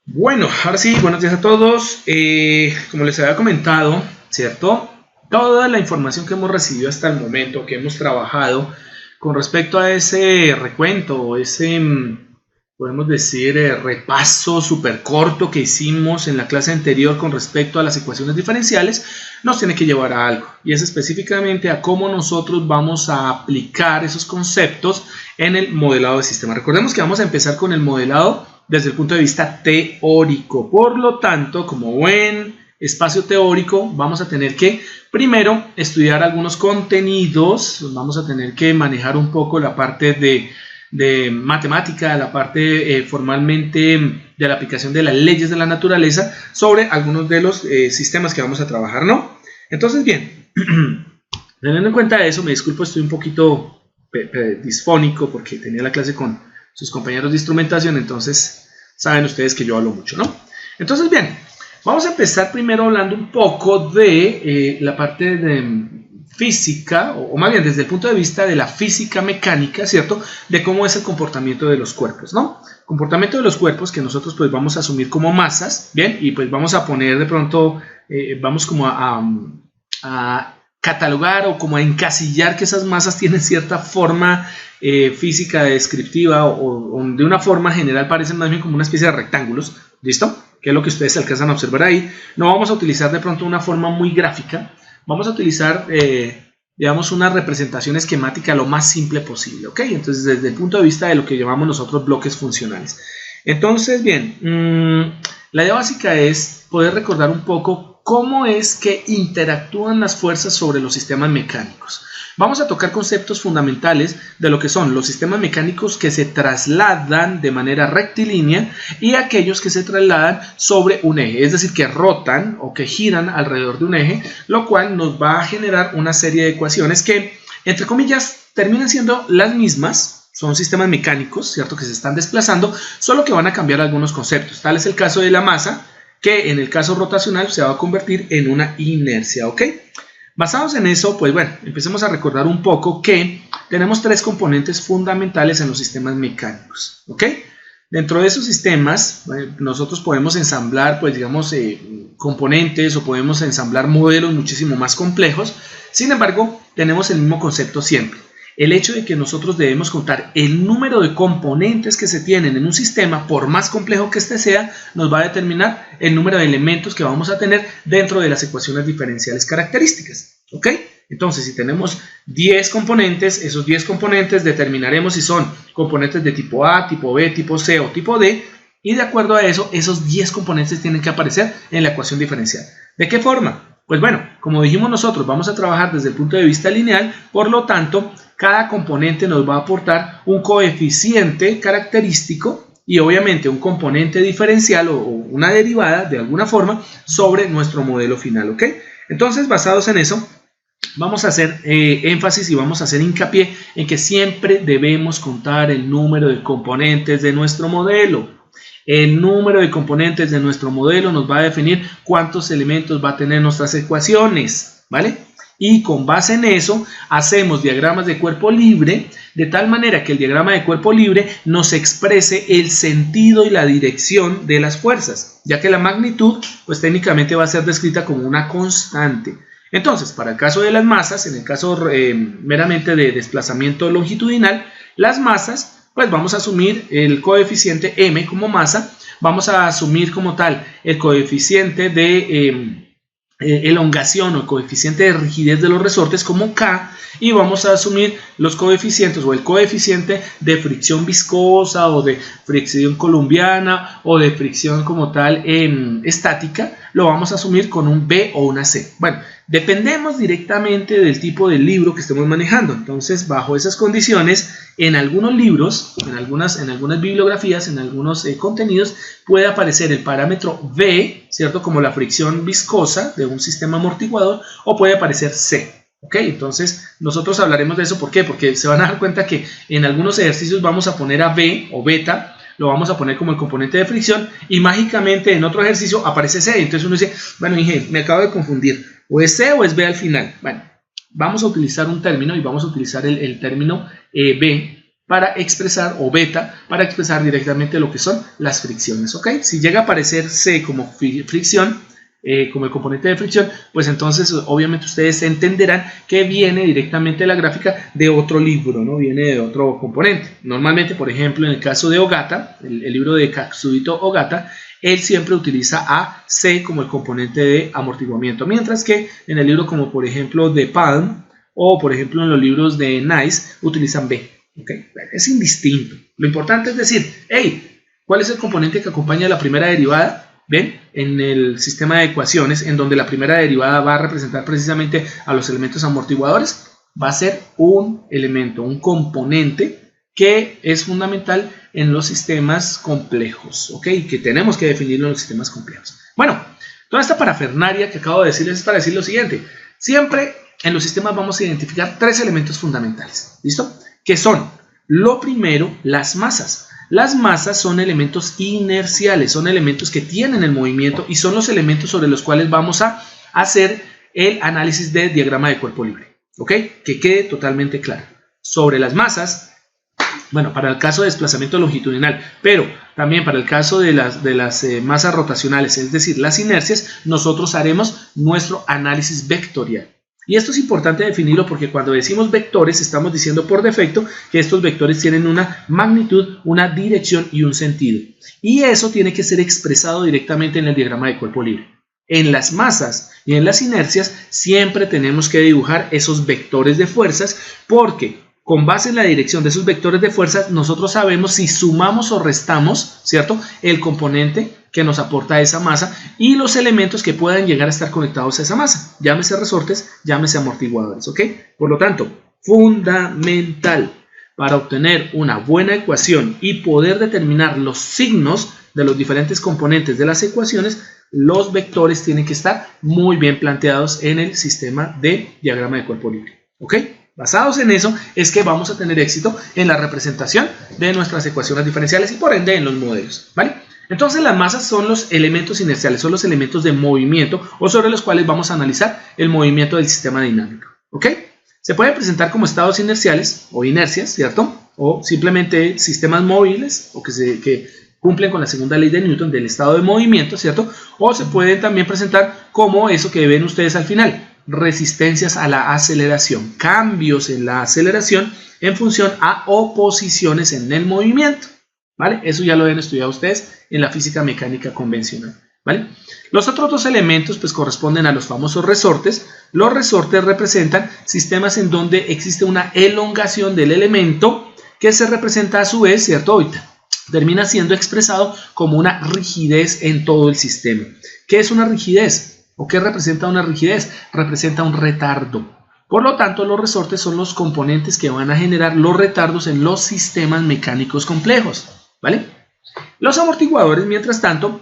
Bueno, ahora sí, buenos días a todos. Como les había comentado, ¿cierto? Toda la información que hemos recibido hasta el momento, que hemos trabajado con respecto a ese recuento, ese, podemos decir, repaso súper corto que hicimos en la clase anterior con respecto a las ecuaciones diferenciales, nos tiene que llevar a algo, y es específicamente a cómo nosotros vamos a aplicar esos conceptos en el modelado de sistema. Recordemos que vamos a empezar con el modelado desde el punto de vista teórico. Por lo tanto, como buen espacio teórico, vamos a tener que primero estudiar algunos contenidos, vamos a tener que manejar un poco la parte de matemática, la parte formalmente de la aplicación de las leyes de la naturaleza sobre algunos de los sistemas que vamos a trabajar, ¿no? Entonces, bien, teniendo en cuenta eso, me disculpo, estoy un poquito disfónico porque tenía la clase con sus compañeros de instrumentación, entonces saben ustedes que yo hablo mucho, ¿no? Entonces, bien, vamos a empezar primero hablando un poco de la parte de física, o más bien desde el punto de vista de la física mecánica, ¿cierto? De cómo es el comportamiento de los cuerpos, ¿no? Comportamiento de los cuerpos que nosotros pues vamos a asumir como masas, ¿bien? Y pues vamos a poner de pronto, vamos como a catalogar o como a encasillar que esas masas tienen cierta forma física descriptiva o de una forma general parecen más bien como una especie de rectángulos, ¿listo? Que es lo que ustedes alcanzan a observar ahí. No vamos a utilizar de pronto una forma muy gráfica, vamos a utilizar, digamos, una representación esquemática lo más simple posible, ¿ok? Entonces, desde el punto de vista de lo que llamamos nosotros bloques funcionales. Entonces, bien, la idea básica es poder recordar un poco cómo es que interactúan las fuerzas sobre los sistemas mecánicos. Vamos a tocar conceptos fundamentales de lo que son los sistemas mecánicos que se trasladan de manera rectilínea y aquellos que se trasladan sobre un eje, es decir, que rotan o que giran alrededor de un eje, lo cual nos va a generar una serie de ecuaciones que, entre comillas, terminan siendo las mismas. Son sistemas mecánicos, ¿cierto?, que se están desplazando, solo que van a cambiar algunos conceptos. Tal es el caso de la masa, que en el caso rotacional se va a convertir en una inercia, ¿ok? Basados en eso, pues bueno, empecemos a recordar un poco que tenemos tres componentes fundamentales en los sistemas mecánicos, ¿ok? Dentro de esos sistemas, nosotros podemos ensamblar, pues digamos, componentes o podemos ensamblar modelos muchísimo más complejos. Sin embargo, tenemos el mismo concepto siempre. El hecho de que nosotros debemos contar el número de componentes que se tienen en un sistema, por más complejo que este sea, nos va a determinar el número de elementos que vamos a tener dentro de las ecuaciones diferenciales características, ¿ok? Entonces, si tenemos 10 componentes, esos 10 componentes determinaremos si son componentes de tipo A, tipo B, tipo C o tipo D, y de acuerdo a eso, esos 10 componentes tienen que aparecer en la ecuación diferencial. ¿De qué forma? Pues bueno, como dijimos nosotros, vamos a trabajar desde el punto de vista lineal, por lo tanto, cada componente nos va a aportar un coeficiente característico y obviamente un componente diferencial o una derivada de alguna forma sobre nuestro modelo final, ¿ok? Entonces, basados en eso, vamos a hacer énfasis y vamos a hacer hincapié en que siempre debemos contar el número de componentes de nuestro modelo. El número de componentes de nuestro modelo nos va a definir cuántos elementos va a tener nuestras ecuaciones, ¿vale? Y con base en eso hacemos diagramas de cuerpo libre de tal manera que el diagrama de cuerpo libre nos exprese el sentido y la dirección de las fuerzas, ya que la magnitud pues técnicamente va a ser descrita como una constante. Entonces, para el caso de las masas, en el caso meramente de desplazamiento longitudinal, las masas, pues vamos a asumir el coeficiente m como masa, vamos a asumir como tal el coeficiente de elongación o el coeficiente de rigidez de los resortes como K, y vamos a asumir los coeficientes o el coeficiente de fricción viscosa o de fricción columbiana o de fricción como tal estática, lo vamos a asumir con un B o una C. Bueno, dependemos directamente del tipo de libro que estemos manejando. Entonces, bajo esas condiciones, en algunos libros, en algunas bibliografías, en algunos contenidos, puede aparecer el parámetro V, ¿cierto?, como la fricción viscosa de un sistema amortiguador, o puede aparecer C. ¿Ok? Entonces, nosotros hablaremos de eso. ¿Por qué? Porque se van a dar cuenta que en algunos ejercicios vamos a poner a B o beta, lo vamos a poner como el componente de fricción, y mágicamente en otro ejercicio aparece C. Entonces uno dice, bueno, Inge, me acabo de confundir, o es C o es B al final. Bueno, vamos a utilizar un término y vamos a utilizar el término B, para expresar, o beta, para expresar directamente lo que son las fricciones, ¿ok? Si llega a aparecer C como fricción, como el componente de fricción, pues entonces obviamente ustedes entenderán que viene directamente la gráfica de otro libro, ¿no? Viene de otro componente. Normalmente, por ejemplo, en el caso de Ogata, el libro de Katsuyuto Ogata, él siempre utiliza a C como el componente de amortiguamiento, mientras que en el libro como por ejemplo de Palm, o por ejemplo en los libros de Nice, utilizan B. ¿Okay? Es indistinto. Lo importante es decir, hey, ¿cuál es el componente que acompaña a la primera derivada? ¿Ven? En el sistema de ecuaciones, en donde la primera derivada va a representar precisamente a los elementos amortiguadores, va a ser un elemento, un componente que es fundamental en los sistemas complejos, ¿ok? Que tenemos que definirlo en los sistemas complejos. Bueno, toda esta parafernalia que acabo de decirles es para decir lo siguiente. Siempre en los sistemas vamos a identificar tres elementos fundamentales, ¿listo? Que son, lo primero, las masas. Las masas son elementos inerciales, son elementos que tienen el movimiento y son los elementos sobre los cuales vamos a hacer el análisis de diagrama de cuerpo libre, ¿ok? Que quede totalmente claro. Sobre las masas, bueno, para el caso de desplazamiento longitudinal, pero también para el caso de las masas rotacionales, es decir, las inercias, nosotros haremos nuestro análisis vectorial. Y esto es importante definirlo porque cuando decimos vectores estamos diciendo por defecto que estos vectores tienen una magnitud, una dirección y un sentido. Y eso tiene que ser expresado directamente en el diagrama de cuerpo libre. En las masas y en las inercias siempre tenemos que dibujar esos vectores de fuerzas porque con base en la dirección de esos vectores de fuerzas nosotros sabemos si sumamos o restamos, ¿cierto?, el componente que nos aporta esa masa y los elementos que puedan llegar a estar conectados a esa masa, llámese resortes, llámese amortiguadores, ¿ok? Por lo tanto, fundamental para obtener una buena ecuación y poder determinar los signos de los diferentes componentes de las ecuaciones, los vectores tienen que estar muy bien planteados en el sistema de diagrama de cuerpo libre, ¿ok? Basados en eso es que vamos a tener éxito en la representación de nuestras ecuaciones diferenciales y por ende en los modelos, ¿vale? Entonces las masas son los elementos inerciales, son los elementos de movimiento o sobre los cuales vamos a analizar el movimiento del sistema dinámico, ¿ok? Se pueden presentar como estados inerciales o inercias, ¿cierto? O simplemente sistemas móviles o que cumplen con la segunda ley de Newton del estado de movimiento, ¿cierto? O se pueden también presentar como eso que ven ustedes al final, resistencias a la aceleración, cambios en la aceleración en función a oposiciones en el movimiento, ¿vale? Eso ya lo han estudiado ustedes en la física mecánica convencional, ¿vale? Los otros dos elementos pues corresponden a los famosos resortes. Los resortes representan sistemas en donde existe una elongación del elemento que se representa a su vez, ¿cierto? Ahorita termina siendo expresado como una rigidez en todo el sistema. ¿Qué es una rigidez? ¿O qué representa una rigidez? Representa un retardo. Por lo tanto, los resortes son los componentes que van a generar los retardos en los sistemas mecánicos complejos, ¿vale? Los amortiguadores, mientras tanto,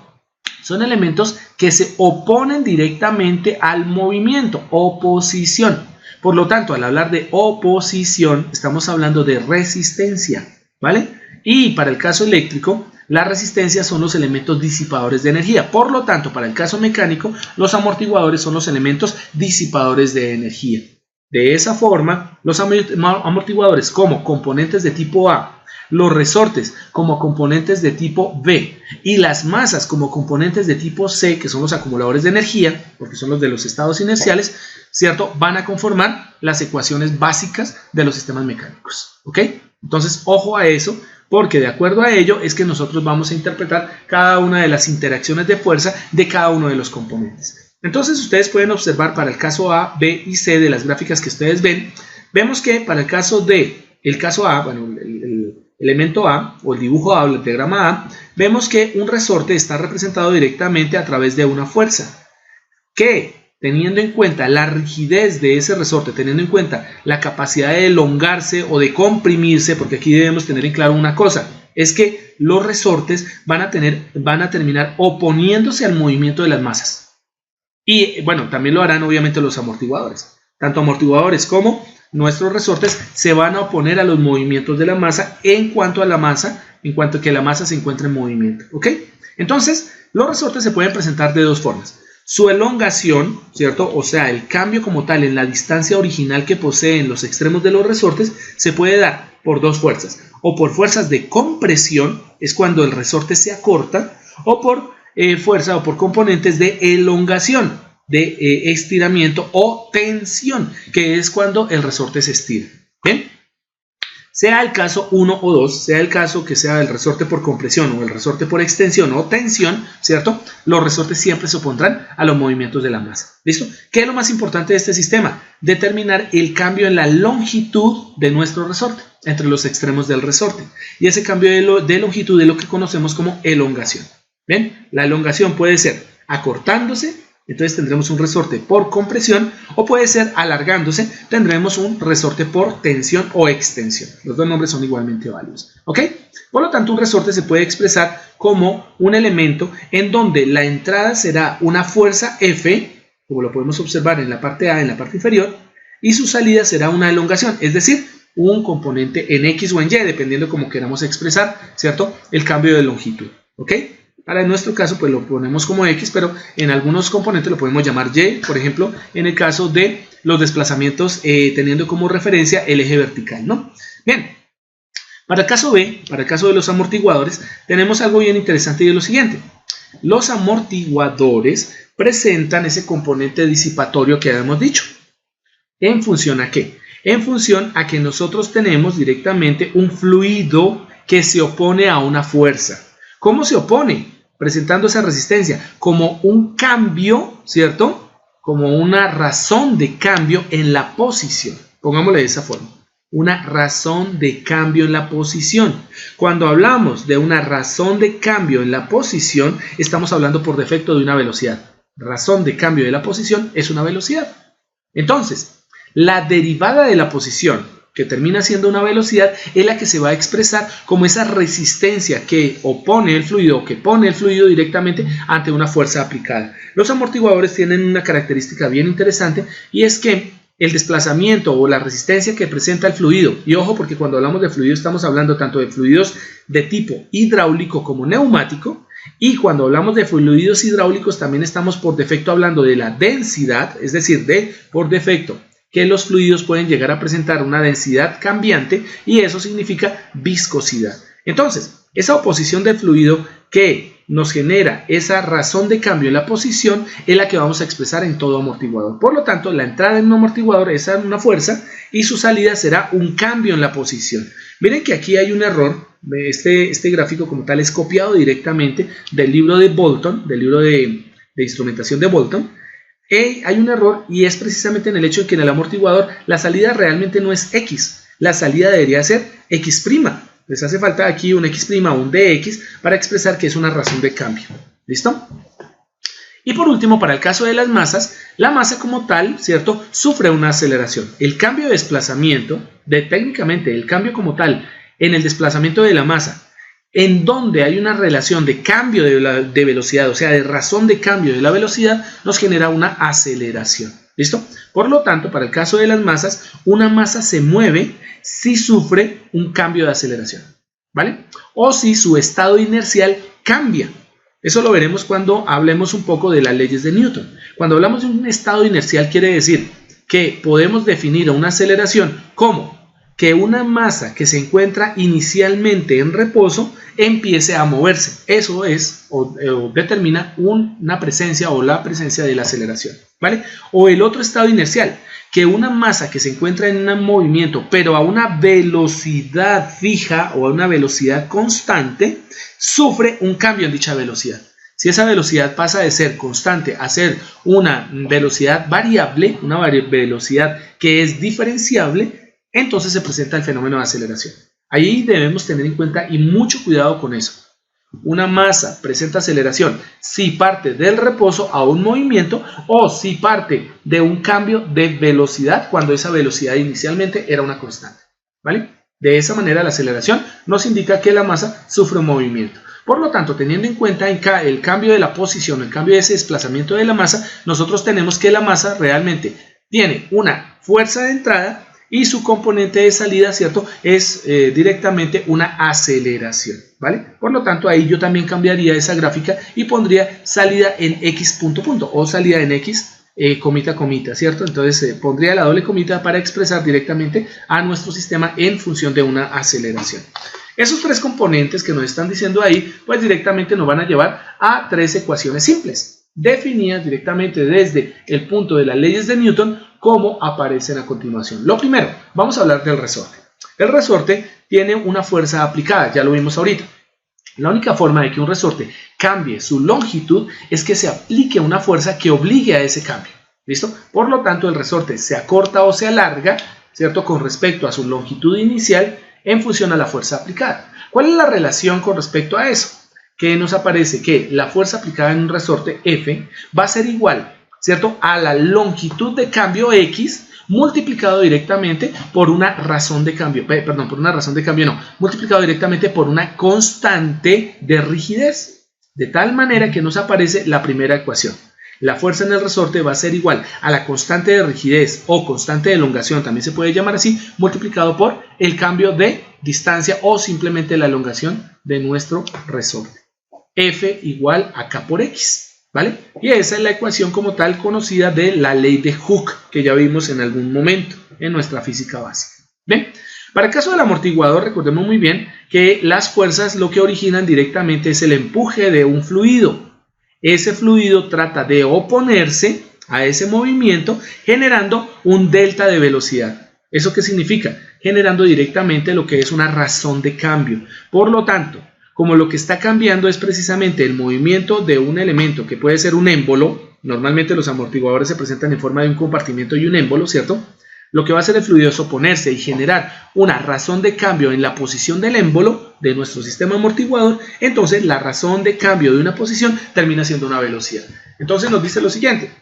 son elementos que se oponen directamente al movimiento, oposición. Por lo tanto, al hablar de oposición, estamos hablando de resistencia, ¿vale? Y para el caso eléctrico, las resistencias son los elementos disipadores de energía. Por lo tanto, para el caso mecánico, los amortiguadores son los elementos disipadores de energía. De esa forma, los amortiguadores como componentes de tipo A, los resortes como componentes de tipo B y las masas como componentes de tipo C, que son los acumuladores de energía, porque son los de los estados inerciales, ¿cierto? Van a conformar las ecuaciones básicas de los sistemas mecánicos, ¿ok? Entonces, ojo a eso, porque de acuerdo a ello es que nosotros vamos a interpretar cada una de las interacciones de fuerza de cada uno de los componentes. Entonces ustedes pueden observar para el caso A, B y C de las gráficas que ustedes ven, vemos que para el caso A, bueno, el elemento A o el dibujo A o el diagrama A, vemos que un resorte está representado directamente a través de una fuerza que, teniendo en cuenta la rigidez de ese resorte, teniendo en cuenta la capacidad de elongarse o de comprimirse, porque aquí debemos tener en claro una cosa, es que los resortes van a terminar oponiéndose al movimiento de las masas. Y bueno, también lo harán obviamente los amortiguadores. Tanto amortiguadores como nuestros resortes se van a oponer a los movimientos de la masa en cuanto a que la masa se encuentre en movimiento, ¿ok? Entonces, los resortes se pueden presentar de dos formas. Su elongación, ¿cierto? O sea, el cambio como tal en la distancia original que poseen los extremos de los resortes se puede dar por dos fuerzas. o por fuerzas de compresión, es cuando el resorte se acorta, o por fuerza o por componentes de elongación, de estiramiento o tensión, que es cuando el resorte se estira. ¿Bien? Sea el caso 1 o 2, sea el caso que sea el resorte por compresión o el resorte por extensión o tensión, ¿cierto? Los resortes siempre se opondrán a los movimientos de la masa. ¿Listo? ¿Qué es lo más importante de este sistema? Determinar el cambio en la longitud de nuestro resorte, entre los extremos del resorte. Y ese cambio de longitud es lo que conocemos como elongación. ¿Ven? La elongación puede ser acortándose, entonces tendremos un resorte por compresión, o puede ser alargándose, tendremos un resorte por tensión o extensión. Los dos nombres son igualmente válidos. ¿Ok? Por lo tanto, un resorte se puede expresar como un elemento en donde la entrada será una fuerza F, como lo podemos observar en la parte A, en la parte inferior, y su salida será una elongación, es decir, un componente en X o en Y, dependiendo cómo queramos expresar, ¿cierto?, el cambio de longitud. ¿Ok? Para nuestro caso, pues lo ponemos como X, pero en algunos componentes lo podemos llamar Y, por ejemplo, en el caso de los desplazamientos teniendo como referencia el eje vertical, ¿no? Bien, para el caso B, para el caso de los amortiguadores, tenemos algo bien interesante y es lo siguiente. Los amortiguadores presentan ese componente disipatorio que habíamos dicho. ¿En función a qué? En función a que nosotros tenemos directamente un fluido que se opone a una fuerza. ¿Cómo se opone? Presentando esa resistencia como un cambio, ¿cierto? Como una razón de cambio en la posición. Pongámosle de esa forma. Una razón de cambio en la posición. Cuando hablamos de una razón de cambio en la posición, estamos hablando por defecto de una velocidad. Razón de cambio de la posición es una velocidad. Entonces, la derivada de la posición, que termina siendo una velocidad, es la que se va a expresar como esa resistencia que opone el fluido o que pone el fluido directamente ante una fuerza aplicada. Los amortiguadores tienen una característica bien interesante y es que el desplazamiento o la resistencia que presenta el fluido, y ojo porque cuando hablamos de fluido estamos hablando tanto de fluidos de tipo hidráulico como neumático, y cuando hablamos de fluidos hidráulicos también estamos por defecto hablando de la densidad, es decir, por defecto que los fluidos pueden llegar a presentar una densidad cambiante y eso significa viscosidad. Entonces, esa oposición del fluido que nos genera esa razón de cambio en la posición es la que vamos a expresar en todo amortiguador. Por lo tanto, la entrada en un amortiguador es una fuerza y su salida será un cambio en la posición. Miren que aquí hay un error. Este gráfico como tal es copiado directamente del libro de Bolton, del libro de instrumentación de Bolton. Hay un error y es precisamente en el hecho de que en el amortiguador la salida realmente no es X, la salida debería ser X'. Les hace falta aquí un X' o un DX para expresar que es una razón de cambio. ¿Listo? Y por último, para el caso de las masas, la masa como tal, ¿cierto?, sufre una aceleración. El cambio de desplazamiento, técnicamente el cambio como tal en el desplazamiento de la masa, en donde hay una relación de cambio de velocidad, o sea, de razón de cambio de la velocidad, nos genera una aceleración. ¿Listo? Por lo tanto, para el caso de las masas, una masa se mueve si sufre un cambio de aceleración, ¿vale? O si su estado inercial cambia. Eso lo veremos cuando hablemos un poco de las leyes de Newton. Cuando hablamos de un estado inercial quiere decir que podemos definir una aceleración como que una masa que se encuentra inicialmente en reposo empiece a moverse. Eso es o determina una presencia o la presencia de la aceleración, ¿vale? O el otro estado inercial, que una masa que se encuentra en un movimiento pero a una velocidad fija o a una velocidad constante sufre un cambio en dicha velocidad. Si esa velocidad pasa de ser constante a ser una velocidad variable, una velocidad que es diferenciable, entonces se presenta el fenómeno de aceleración. Ahí debemos tener en cuenta y mucho cuidado con eso. Una masa presenta aceleración si parte del reposo a un movimiento o si parte de un cambio de velocidad cuando esa velocidad inicialmente era una constante, ¿vale? De esa manera la aceleración nos indica que la masa sufre un movimiento. Por lo tanto, teniendo en cuenta el cambio de la posición, el cambio de ese desplazamiento de la masa, nosotros tenemos que la masa realmente tiene una fuerza de entrada y su componente de salida, ¿cierto?, es directamente una aceleración, ¿vale? Por lo tanto, ahí yo también cambiaría esa gráfica y pondría salida en X ... o salida en X comita, comita, ¿cierto? Entonces pondría la doble comita para expresar directamente a nuestro sistema en función de una aceleración. Esos tres componentes que nos están diciendo ahí, pues directamente nos van a llevar a tres ecuaciones simples, definidas directamente desde el punto de las leyes de Newton, como aparecen a continuación. Lo primero, vamos a hablar del resorte. El resorte tiene una fuerza aplicada, ya lo vimos ahorita. La única forma de que un resorte cambie su longitud es que se aplique una fuerza que obligue a ese cambio. ¿Listo? Por lo tanto, el resorte se acorta o se alarga, ¿cierto?, con respecto a su longitud inicial en función a la fuerza aplicada. ¿Cuál es la relación con respecto a eso? Que nos aparece que la fuerza aplicada en un resorte F va a ser igual, ¿cierto?, a la longitud de cambio X multiplicado directamente por una razón de cambio, multiplicado directamente por una constante de rigidez, de tal manera que nos aparece la primera ecuación. La fuerza en el resorte va a ser igual a la constante de rigidez o constante de elongación, también se puede llamar así, multiplicado por el cambio de distancia o simplemente la elongación de nuestro resorte. F igual a K por X. ¿Vale? Y esa es la ecuación como tal conocida de la ley de Hooke, que ya vimos en algún momento en nuestra física básica. ¿Bien? Para el caso del amortiguador, recordemos muy bien que las fuerzas lo que originan directamente es el empuje de un fluido. Ese fluido trata de oponerse a ese movimiento generando un delta de velocidad. ¿Eso qué significa? Generando directamente lo que es una razón de cambio. Por lo tanto, como lo que está cambiando es precisamente el movimiento de un elemento que puede ser un émbolo, normalmente los amortiguadores se presentan en forma de un compartimiento y un émbolo, ¿cierto? Lo que va a hacer el fluido es oponerse y generar una razón de cambio en la posición del émbolo de nuestro sistema amortiguador. Entonces la razón de cambio de una posición termina siendo una velocidad. Entonces nos dice lo siguiente: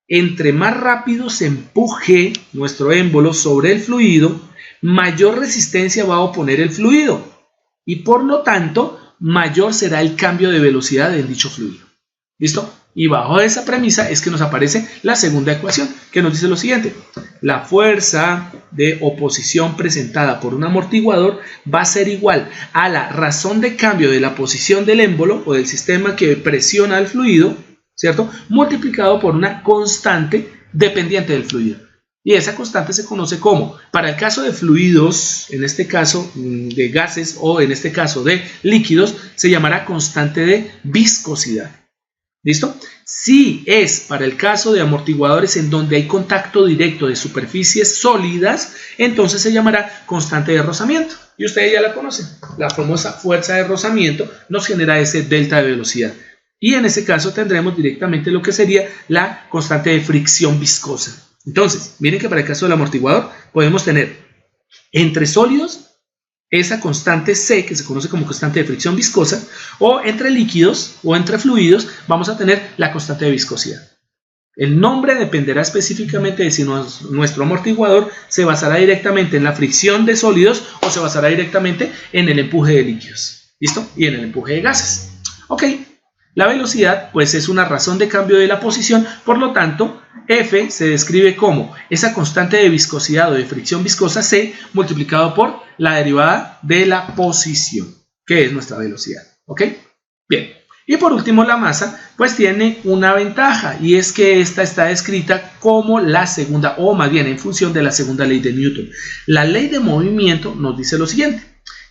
entre más rápido se empuje nuestro émbolo sobre el fluido, mayor resistencia va a oponer el fluido. Y por lo tanto, mayor será el cambio de velocidad en dicho fluido. ¿Listo? Y bajo esa premisa es que nos aparece la segunda ecuación, que nos dice lo siguiente: la fuerza de oposición presentada por un amortiguador va a ser igual a la razón de cambio de la posición del émbolo o del sistema que presiona al fluido, ¿cierto?, multiplicado por una constante dependiente del fluido. Y esa constante se conoce como, para el caso de fluidos, en este caso de gases o en este caso de líquidos, se llamará constante de viscosidad. ¿Listo? Si es para el caso de amortiguadores en donde hay contacto directo de superficies sólidas, entonces se llamará constante de rozamiento. Y ustedes ya la conocen. La famosa fuerza de rozamiento nos genera ese delta de velocidad. Y en ese caso tendremos directamente lo que sería la constante de fricción viscosa. Entonces, miren que para el caso del amortiguador podemos tener entre sólidos esa constante C, que se conoce como constante de fricción viscosa, o entre líquidos o entre fluidos vamos a tener la constante de viscosidad. El nombre dependerá específicamente de si nuestro amortiguador se basará directamente en la fricción de sólidos o se basará directamente en el empuje de líquidos. ¿Listo? Y en el empuje de gases. Ok. La velocidad, pues, es una razón de cambio de la posición, por lo tanto, F se describe como esa constante de viscosidad o de fricción viscosa C multiplicado por la derivada de la posición, que es nuestra velocidad. ¿Ok? Bien. Y por último, la masa, pues, tiene una ventaja, y es que esta está descrita como la segunda, o más bien en función de la segunda ley de Newton. La ley de movimiento nos dice lo siguiente: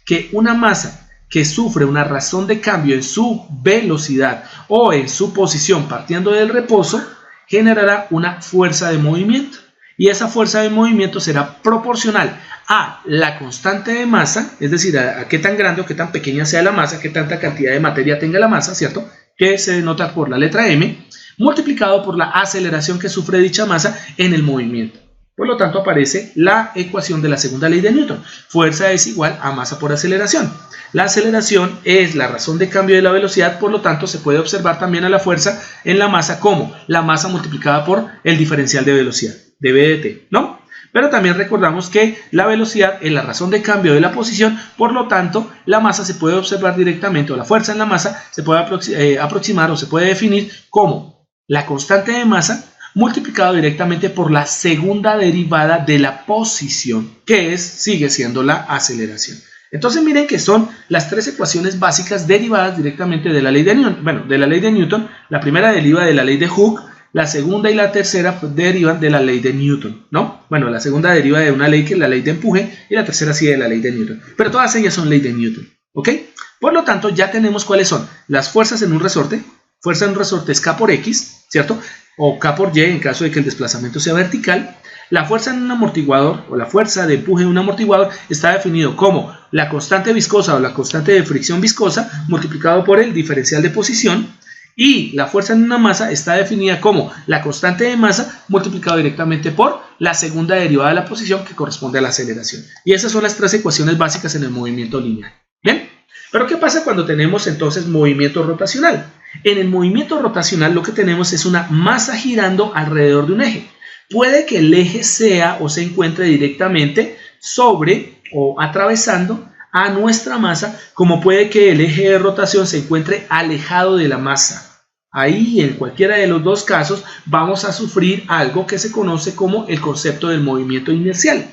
que una masa que sufre una razón de cambio en su velocidad o en su posición partiendo del reposo, generará una fuerza de movimiento. Y esa fuerza de movimiento será proporcional a la constante de masa, es decir, a qué tan grande o qué tan pequeña sea la masa, qué tanta cantidad de materia tenga la masa, ¿cierto?, que se denota por la letra M, multiplicado por la aceleración que sufre dicha masa en el movimiento. Por lo tanto, aparece la ecuación de la segunda ley de Newton. Fuerza es igual a masa por aceleración. La aceleración es la razón de cambio de la velocidad, por lo tanto, se puede observar también a la fuerza en la masa como la masa multiplicada por el diferencial de velocidad, de v de t, ¿no? Pero también recordamos que la velocidad es la razón de cambio de la posición, por lo tanto, la masa se puede observar directamente, o la fuerza en la masa se puede aproximar o se puede definir como la constante de masa multiplicado directamente por la segunda derivada de la posición, que sigue siendo la aceleración. Entonces miren que son las tres ecuaciones básicas derivadas directamente de la ley de Newton. Bueno, de la ley de Newton, la primera deriva de la ley de Hooke, la segunda y la tercera pues, derivan de la ley de Newton, ¿no? Bueno, la segunda deriva de una ley que es la ley de empuje y la tercera sí de la ley de Newton. Pero todas ellas son ley de Newton, ¿ok? Por lo tanto, ya tenemos cuáles son las fuerzas en un resorte. Fuerza en un resorte es K por X, ¿cierto? O K por Y en caso de que el desplazamiento sea vertical. La fuerza en un amortiguador o la fuerza de empuje en un amortiguador está definido como la constante viscosa o la constante de fricción viscosa multiplicado por el diferencial de posición. Y la fuerza en una masa está definida como la constante de masa multiplicado directamente por la segunda derivada de la posición que corresponde a la aceleración. Y esas son las tres ecuaciones básicas en el movimiento lineal. ¿Bien? Pero ¿qué pasa cuando tenemos entonces movimiento rotacional? En el movimiento rotacional lo que tenemos es una masa girando alrededor de un eje. Puede que el eje sea o se encuentre directamente sobre o atravesando a nuestra masa, como puede que el eje de rotación se encuentre alejado de la masa. Ahí, en cualquiera de los dos casos, vamos a sufrir algo que se conoce como el concepto del movimiento inercial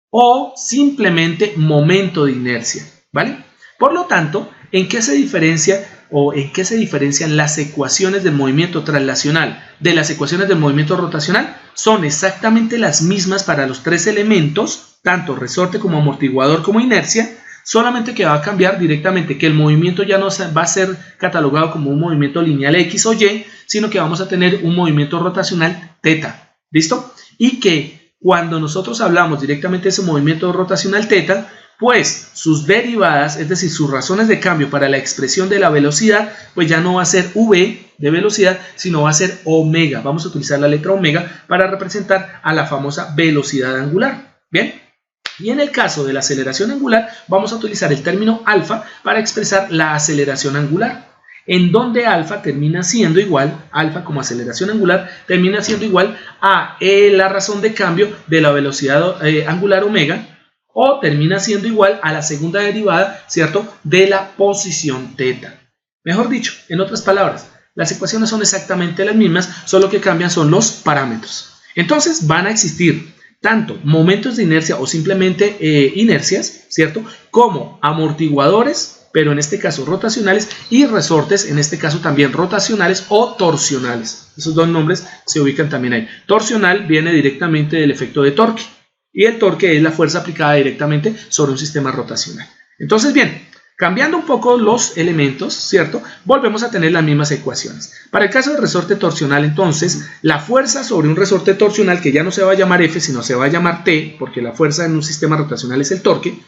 o simplemente momento de inercia, ¿vale? Por lo tanto, ¿en qué se diferencia o en qué se diferencian las ecuaciones del movimiento traslacional de las ecuaciones del movimiento rotacional? Son exactamente las mismas para los tres elementos, tanto resorte como amortiguador como inercia, solamente que va a cambiar directamente que el movimiento ya no va a ser catalogado como un movimiento lineal X o Y, sino que vamos a tener un movimiento rotacional θ, ¿listo? Y que cuando nosotros hablamos directamente de ese movimiento rotacional θ, pues sus derivadas, es decir, sus razones de cambio para la expresión de la velocidad, pues ya no va a ser v de velocidad, sino va a ser omega. Vamos a utilizar la letra omega para representar a la famosa velocidad angular. ¿Bien? Y en el caso de la aceleración angular, vamos a utilizar el término alfa para expresar la aceleración angular, en donde alfa termina siendo igual, alfa como aceleración angular, termina siendo igual a la razón de cambio de la velocidad angular omega, o termina siendo igual a la segunda derivada, ¿cierto?, de la posición θ. Mejor dicho, en otras palabras, las ecuaciones son exactamente las mismas, solo que cambian son los parámetros. Entonces van a existir tanto momentos de inercia o simplemente inercias, ¿cierto?, como amortiguadores, pero en este caso rotacionales, y resortes, en este caso también rotacionales o torsionales. Esos dos nombres se ubican también ahí. Torsional viene directamente del efecto de torque, y el torque es la fuerza aplicada directamente sobre un sistema rotacional. Entonces, bien, cambiando un poco los elementos, ¿cierto?, volvemos a tener las mismas ecuaciones. Para el caso del resorte torsional, entonces, la fuerza sobre un resorte torsional, que ya no se va a llamar F, sino se va a llamar T, porque la fuerza en un sistema rotacional es el torque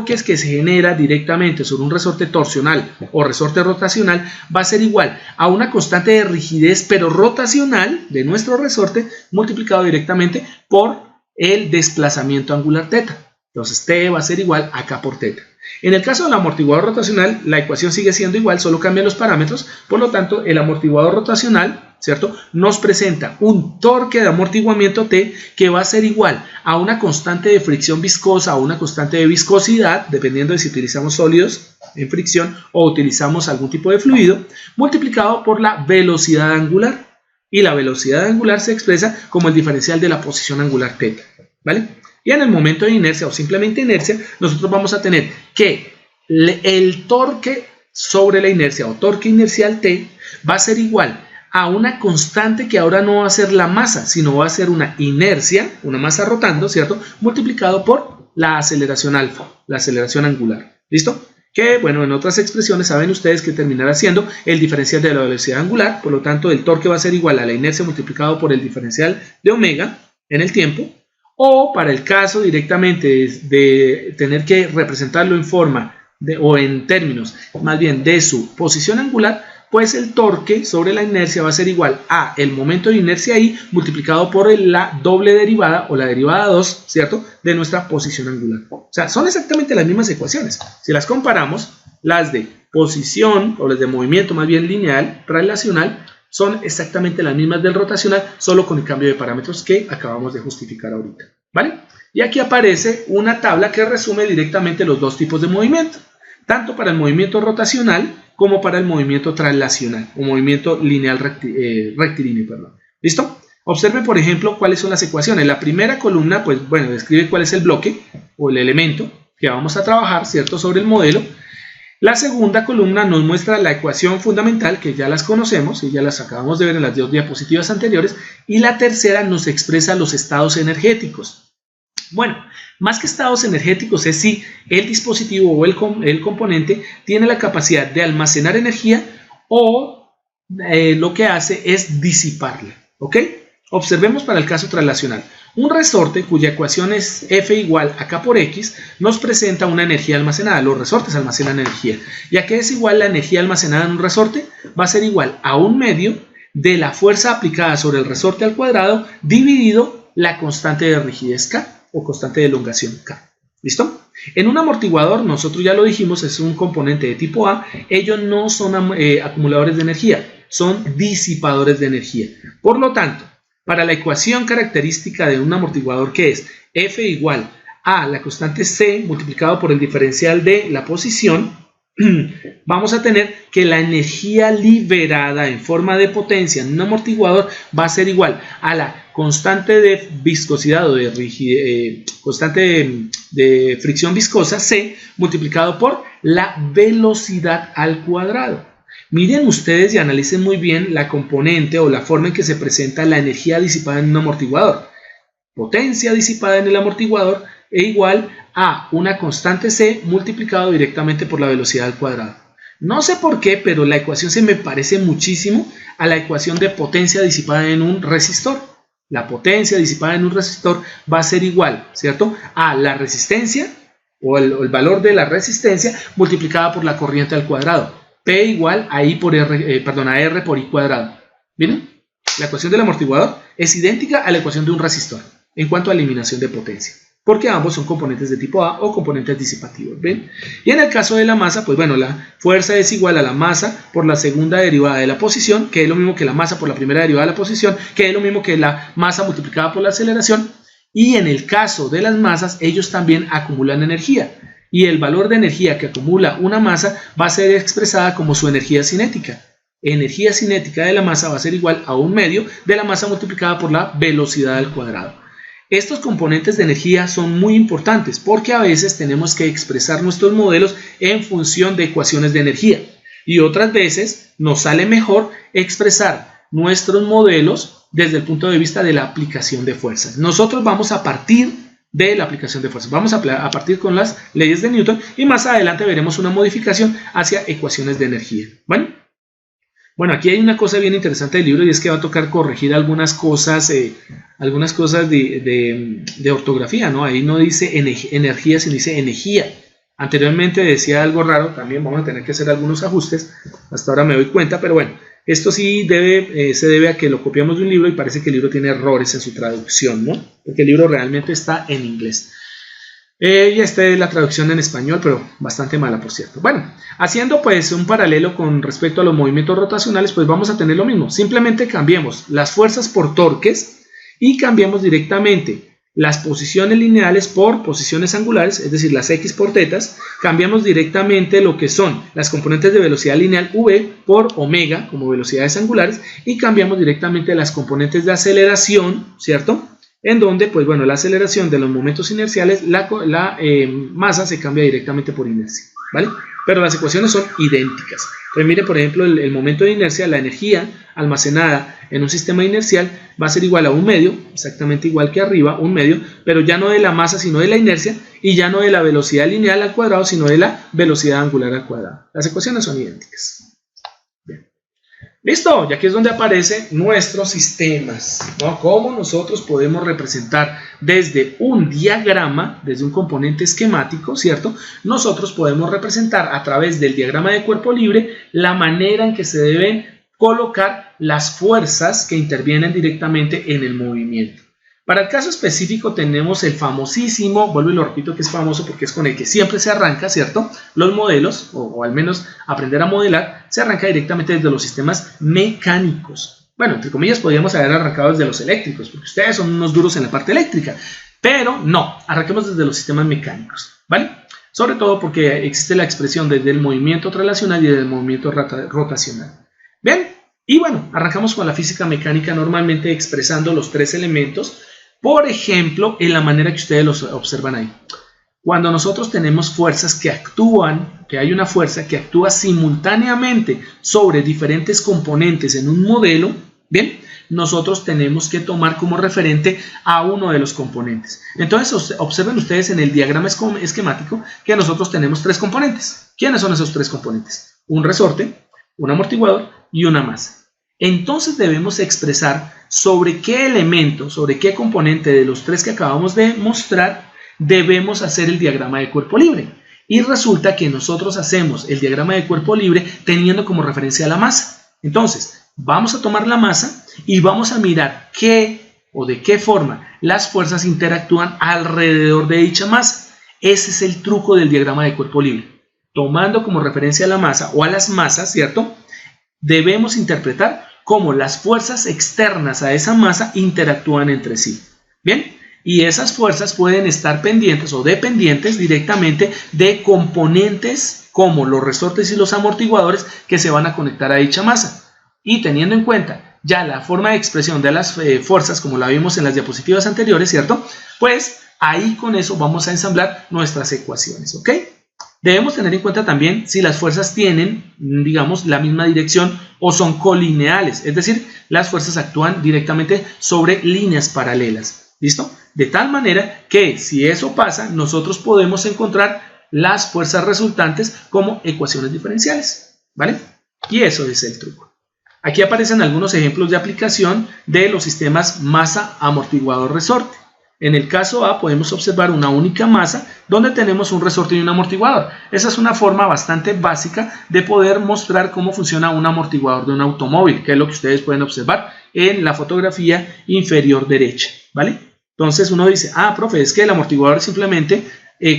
es que se genera directamente sobre un resorte torsional o resorte rotacional, va a ser igual a una constante de rigidez, pero rotacional, de nuestro resorte, multiplicado directamente por el desplazamiento angular θ. Entonces T va a ser igual a K por θ. En el caso del amortiguador rotacional, la ecuación sigue siendo igual, solo cambian los parámetros. Por lo tanto, el amortiguador rotacional, ¿cierto?, nos presenta un torque de amortiguamiento T que va a ser igual a una constante de fricción viscosa o una constante de viscosidad, dependiendo de si utilizamos sólidos en fricción o utilizamos algún tipo de fluido, multiplicado por la velocidad angular. Y la velocidad angular se expresa como el diferencial de la posición angular θ, ¿vale? Y en el momento de inercia o simplemente inercia, nosotros vamos a tener que el torque sobre la inercia o torque inercial T va a ser igual a una constante que ahora no va a ser la masa, sino va a ser una inercia, una masa rotando, ¿cierto?, multiplicado por la aceleración alfa, la aceleración angular. ¿Listo? Que, bueno, en otras expresiones saben ustedes que terminará siendo el diferencial de la velocidad angular, por lo tanto el torque va a ser igual a la inercia multiplicado por el diferencial de omega en el tiempo, o para el caso directamente de tener que representarlo en forma o en términos más bien de su posición angular, pues el torque sobre la inercia va a ser igual a el momento de inercia I multiplicado por la doble derivada o la derivada 2, ¿cierto?, de nuestra posición angular. O sea, son exactamente las mismas ecuaciones. Si las comparamos, las de posición o las de movimiento más bien lineal, traslacional, son exactamente las mismas del rotacional, solo con el cambio de parámetros que acabamos de justificar ahorita, ¿vale? Y aquí aparece una tabla que resume directamente los dos tipos de movimiento, tanto para el movimiento rotacional como para el movimiento traslacional o movimiento lineal rectilíneo, perdón. ¿Listo? Observen, por ejemplo, cuáles son las ecuaciones. La primera columna, pues bueno, describe cuál es el bloque o el elemento que vamos a trabajar, ¿cierto?, sobre el modelo. La segunda columna nos muestra la ecuación fundamental, que ya las conocemos y ya las acabamos de ver en las dos diapositivas anteriores, y la tercera nos expresa los estados energéticos. Bueno, más que estados energéticos es si el dispositivo o el componente tiene la capacidad de almacenar energía o lo que hace es disiparla, ¿ok? Observemos para el caso traslacional. Un resorte cuya ecuación es F igual a K por X nos presenta una energía almacenada. Los resortes almacenan energía. ¿Y a qué es igual la energía almacenada en un resorte? Va a ser igual a 1/2 de la fuerza aplicada sobre el resorte al cuadrado dividido la constante de rigidez K o constante de elongación K. ¿Listo? En un amortiguador, nosotros ya lo dijimos, es un componente de tipo A. Ellos no son acumuladores de energía, son disipadores de energía. Por lo tanto, para la ecuación característica de un amortiguador, que es F igual a la constante C multiplicado por el diferencial de la posición, vamos a tener que la energía liberada en forma de potencia en un amortiguador va a ser igual a la constante de viscosidad o de rigidez, constante de fricción viscosa C multiplicado por la velocidad al cuadrado. Miren ustedes y analicen muy bien la componente o la forma en que se presenta la energía disipada en un amortiguador. Potencia disipada en el amortiguador es igual a una constante C multiplicado directamente por la velocidad al cuadrado. No sé por qué, pero la ecuación se me parece muchísimo a la ecuación de potencia disipada en un resistor. La potencia disipada en un resistor va a ser igual, ¿cierto?, a la resistencia o el valor de la resistencia multiplicada por la corriente al cuadrado. P igual a I por R, a R por I cuadrado. ¿Miren? La ecuación del amortiguador es idéntica a la ecuación de un resistor en cuanto a eliminación de potencia, porque ambos son componentes de tipo A o componentes disipativos. ¿Ven? Y en el caso de la masa, pues bueno, la fuerza es igual a la masa por la segunda derivada de la posición, que es lo mismo que la masa por la primera derivada de la posición, que es lo mismo que la masa multiplicada por la aceleración. Y en el caso de las masas, ellos también acumulan energía. Y el valor de energía que acumula una masa va a ser expresada como su energía cinética. Energía cinética de la masa va a ser igual a 1/2 de la masa multiplicada por la velocidad al cuadrado. Estos componentes de energía son muy importantes porque a veces tenemos que expresar nuestros modelos en función de ecuaciones de energía. Y otras veces nos sale mejor expresar nuestros modelos desde el punto de vista de la aplicación de fuerzas. Nosotros vamos a partir de la aplicación de fuerzas. Vamos a partir con las leyes de Newton y más adelante veremos una modificación hacia ecuaciones de energía. Bueno, aquí hay una cosa bien interesante del libro y es que va a tocar corregir algunas cosas de ortografía, ¿no? Ahí no dice energía, sino dice energía. Anteriormente decía algo raro, también vamos a tener que hacer algunos ajustes. Hasta ahora me doy cuenta, pero bueno, esto sí se debe a que lo copiamos de un libro y parece que el libro tiene errores en su traducción, ¿no? Porque el libro realmente está en inglés. Y esta es la traducción en español, pero bastante mala, por cierto. Bueno, haciendo pues un paralelo con respecto a los movimientos rotacionales, pues vamos a tener lo mismo. Simplemente cambiemos las fuerzas por torques y cambiemos directamente las posiciones lineales por posiciones angulares, es decir, las X por tetas. Cambiamos directamente lo que son las componentes de velocidad lineal V por omega como velocidades angulares y cambiamos directamente las componentes de aceleración, ¿cierto? En donde, pues bueno, la aceleración de los momentos inerciales, la masa se cambia directamente por inercia, ¿vale? Pero las ecuaciones son idénticas. Entonces, mire, por ejemplo, el momento de inercia, la energía almacenada en un sistema inercial va a ser igual a 1/2, exactamente igual que arriba, 1/2, pero ya no de la masa, sino de la inercia, y ya no de la velocidad lineal al cuadrado, sino de la velocidad angular al cuadrado. Las ecuaciones son idénticas. Bien. Listo, y aquí es donde aparecen nuestros sistemas, ¿no? Cómo nosotros podemos representar desde un diagrama, desde un componente esquemático, ¿cierto? Nosotros podemos representar a través del diagrama de cuerpo libre la manera en que se deben colocar las fuerzas que intervienen directamente en el movimiento. Para el caso específico tenemos el famosísimo, vuelvo y lo repito que es famoso porque es con el que siempre se arranca, ¿cierto? Los modelos, o al menos aprender a modelar, se arranca directamente desde los sistemas mecánicos. Bueno, entre comillas podríamos haber arrancado desde los eléctricos, porque ustedes son unos duros en la parte eléctrica, pero no, arranquemos desde los sistemas mecánicos, ¿vale? Sobre todo porque existe la expresión desde el movimiento traslacional y desde el movimiento rotacional. ¿Bien? Y bueno, arrancamos con la física mecánica normalmente expresando los tres elementos. Por ejemplo, en la manera que ustedes los observan ahí. Cuando nosotros tenemos fuerzas que actúan, que hay una fuerza que actúa simultáneamente sobre diferentes componentes en un modelo, bien, nosotros tenemos que tomar como referente a uno de los componentes. Entonces, observen ustedes en el diagrama esquemático que nosotros tenemos tres componentes. ¿Quiénes son esos tres componentes? Un resorte, un amortiguador y una masa. Entonces debemos expresar sobre qué elemento, sobre qué componente de los tres que acabamos de mostrar debemos hacer el diagrama de cuerpo libre. Y resulta que nosotros hacemos el diagrama de cuerpo libre teniendo como referencia la masa. Entonces, vamos a tomar la masa y vamos a mirar qué o de qué forma las fuerzas interactúan alrededor de dicha masa. Ese es el truco del diagrama de cuerpo libre. Tomando como referencia a la masa o a las masas, ¿cierto? Debemos interpretar cómo las fuerzas externas a esa masa interactúan entre sí. Bien, y esas fuerzas pueden estar pendientes o dependientes directamente de componentes como los resortes y los amortiguadores que se van a conectar a dicha masa. Y teniendo en cuenta ya la forma de expresión de las fuerzas como la vimos en las diapositivas anteriores, ¿cierto? Pues ahí con eso vamos a ensamblar nuestras ecuaciones, ¿ok? Debemos tener en cuenta también si las fuerzas tienen, digamos, la misma dirección o son colineales, es decir, las fuerzas actúan directamente sobre líneas paralelas, ¿listo? De tal manera que si eso pasa, nosotros podemos encontrar las fuerzas resultantes como ecuaciones diferenciales, ¿vale? Y eso es el truco. Aquí aparecen algunos ejemplos de aplicación de los sistemas masa, amortiguador, resorte. En el caso A podemos observar una única masa donde tenemos un resorte y un amortiguador. Esa es una forma bastante básica de poder mostrar cómo funciona un amortiguador de un automóvil, que es lo que ustedes pueden observar en la fotografía inferior derecha, ¿vale? Entonces uno dice, profe, es que el amortiguador es simplemente,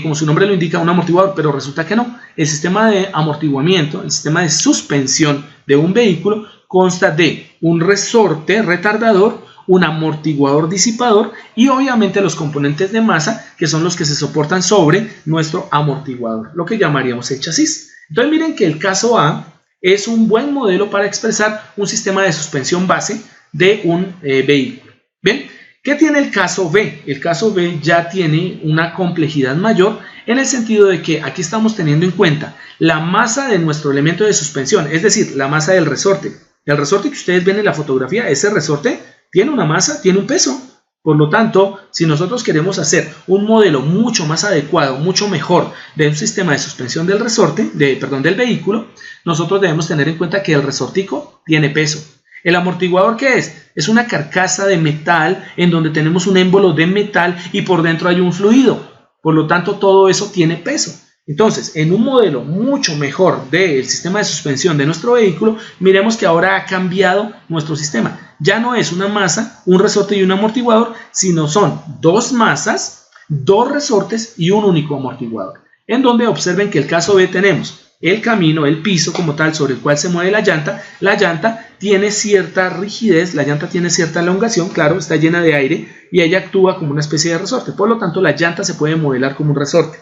como su nombre lo indica, un amortiguador, pero resulta que no. El sistema de amortiguamiento, el sistema de suspensión de un vehículo consta de un resorte retardador, un amortiguador disipador y obviamente los componentes de masa que son los que se soportan sobre nuestro amortiguador, lo que llamaríamos el chasis. Entonces miren que el caso A es un buen modelo para expresar un sistema de suspensión base de un vehículo. Bien, ¿qué tiene el caso B? El caso B ya tiene una complejidad mayor en el sentido de que aquí estamos teniendo en cuenta la masa de nuestro elemento de suspensión, es decir, la masa del resorte. El resorte que ustedes ven en la fotografía, ese resorte tiene una masa, tiene un peso. Por lo tanto, si nosotros queremos hacer un modelo mucho más adecuado, mucho mejor de un sistema de suspensión del resorte, del vehículo, nosotros debemos tener en cuenta que el resortico tiene peso. ¿El amortiguador qué es? Es una carcasa de metal en donde tenemos un émbolo de metal y por dentro hay un fluido. Por lo tanto, todo eso tiene peso. Entonces, en un modelo mucho mejor del sistema de suspensión de nuestro vehículo, miremos que ahora ha cambiado nuestro sistema. Ya no es una masa, un resorte y un amortiguador, sino son dos masas, dos resortes y un único amortiguador. En donde observen que el caso B tenemos el camino, el piso como tal sobre el cual se mueve la llanta tiene cierta rigidez, la llanta tiene cierta elongación, claro, está llena de aire y ella actúa como una especie de resorte. Por lo tanto, la llanta se puede modelar como un resorte.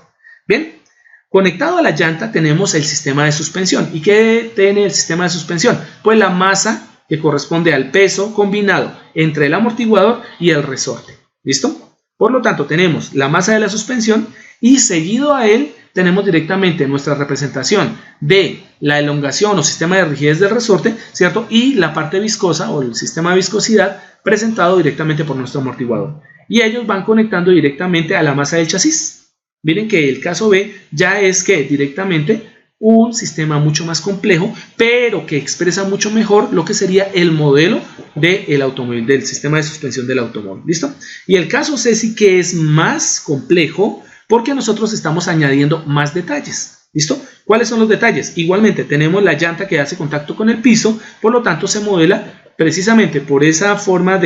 Bien. Conectado a la llanta tenemos el sistema de suspensión. ¿Y qué tiene el sistema de suspensión? Pues la masa que corresponde al peso combinado entre el amortiguador y el resorte. ¿Listo? Por lo tanto, tenemos la masa de la suspensión y seguido a él tenemos directamente nuestra representación de la elongación o sistema de rigidez del resorte, ¿cierto? Y la parte viscosa o el sistema de viscosidad presentado directamente por nuestro amortiguador. Y ellos van conectando directamente a la masa del chasis. Miren que el caso B ya es que directamente un sistema mucho más complejo, pero que expresa mucho mejor lo que sería el modelo del automóvil, del sistema de suspensión del automóvil. ¿Listo? Y el caso C sí que es más complejo porque nosotros estamos añadiendo más detalles. ¿Listo? ¿Cuáles son los detalles? Igualmente tenemos la llanta que hace contacto con el piso, por lo tanto se modela precisamente por esa forma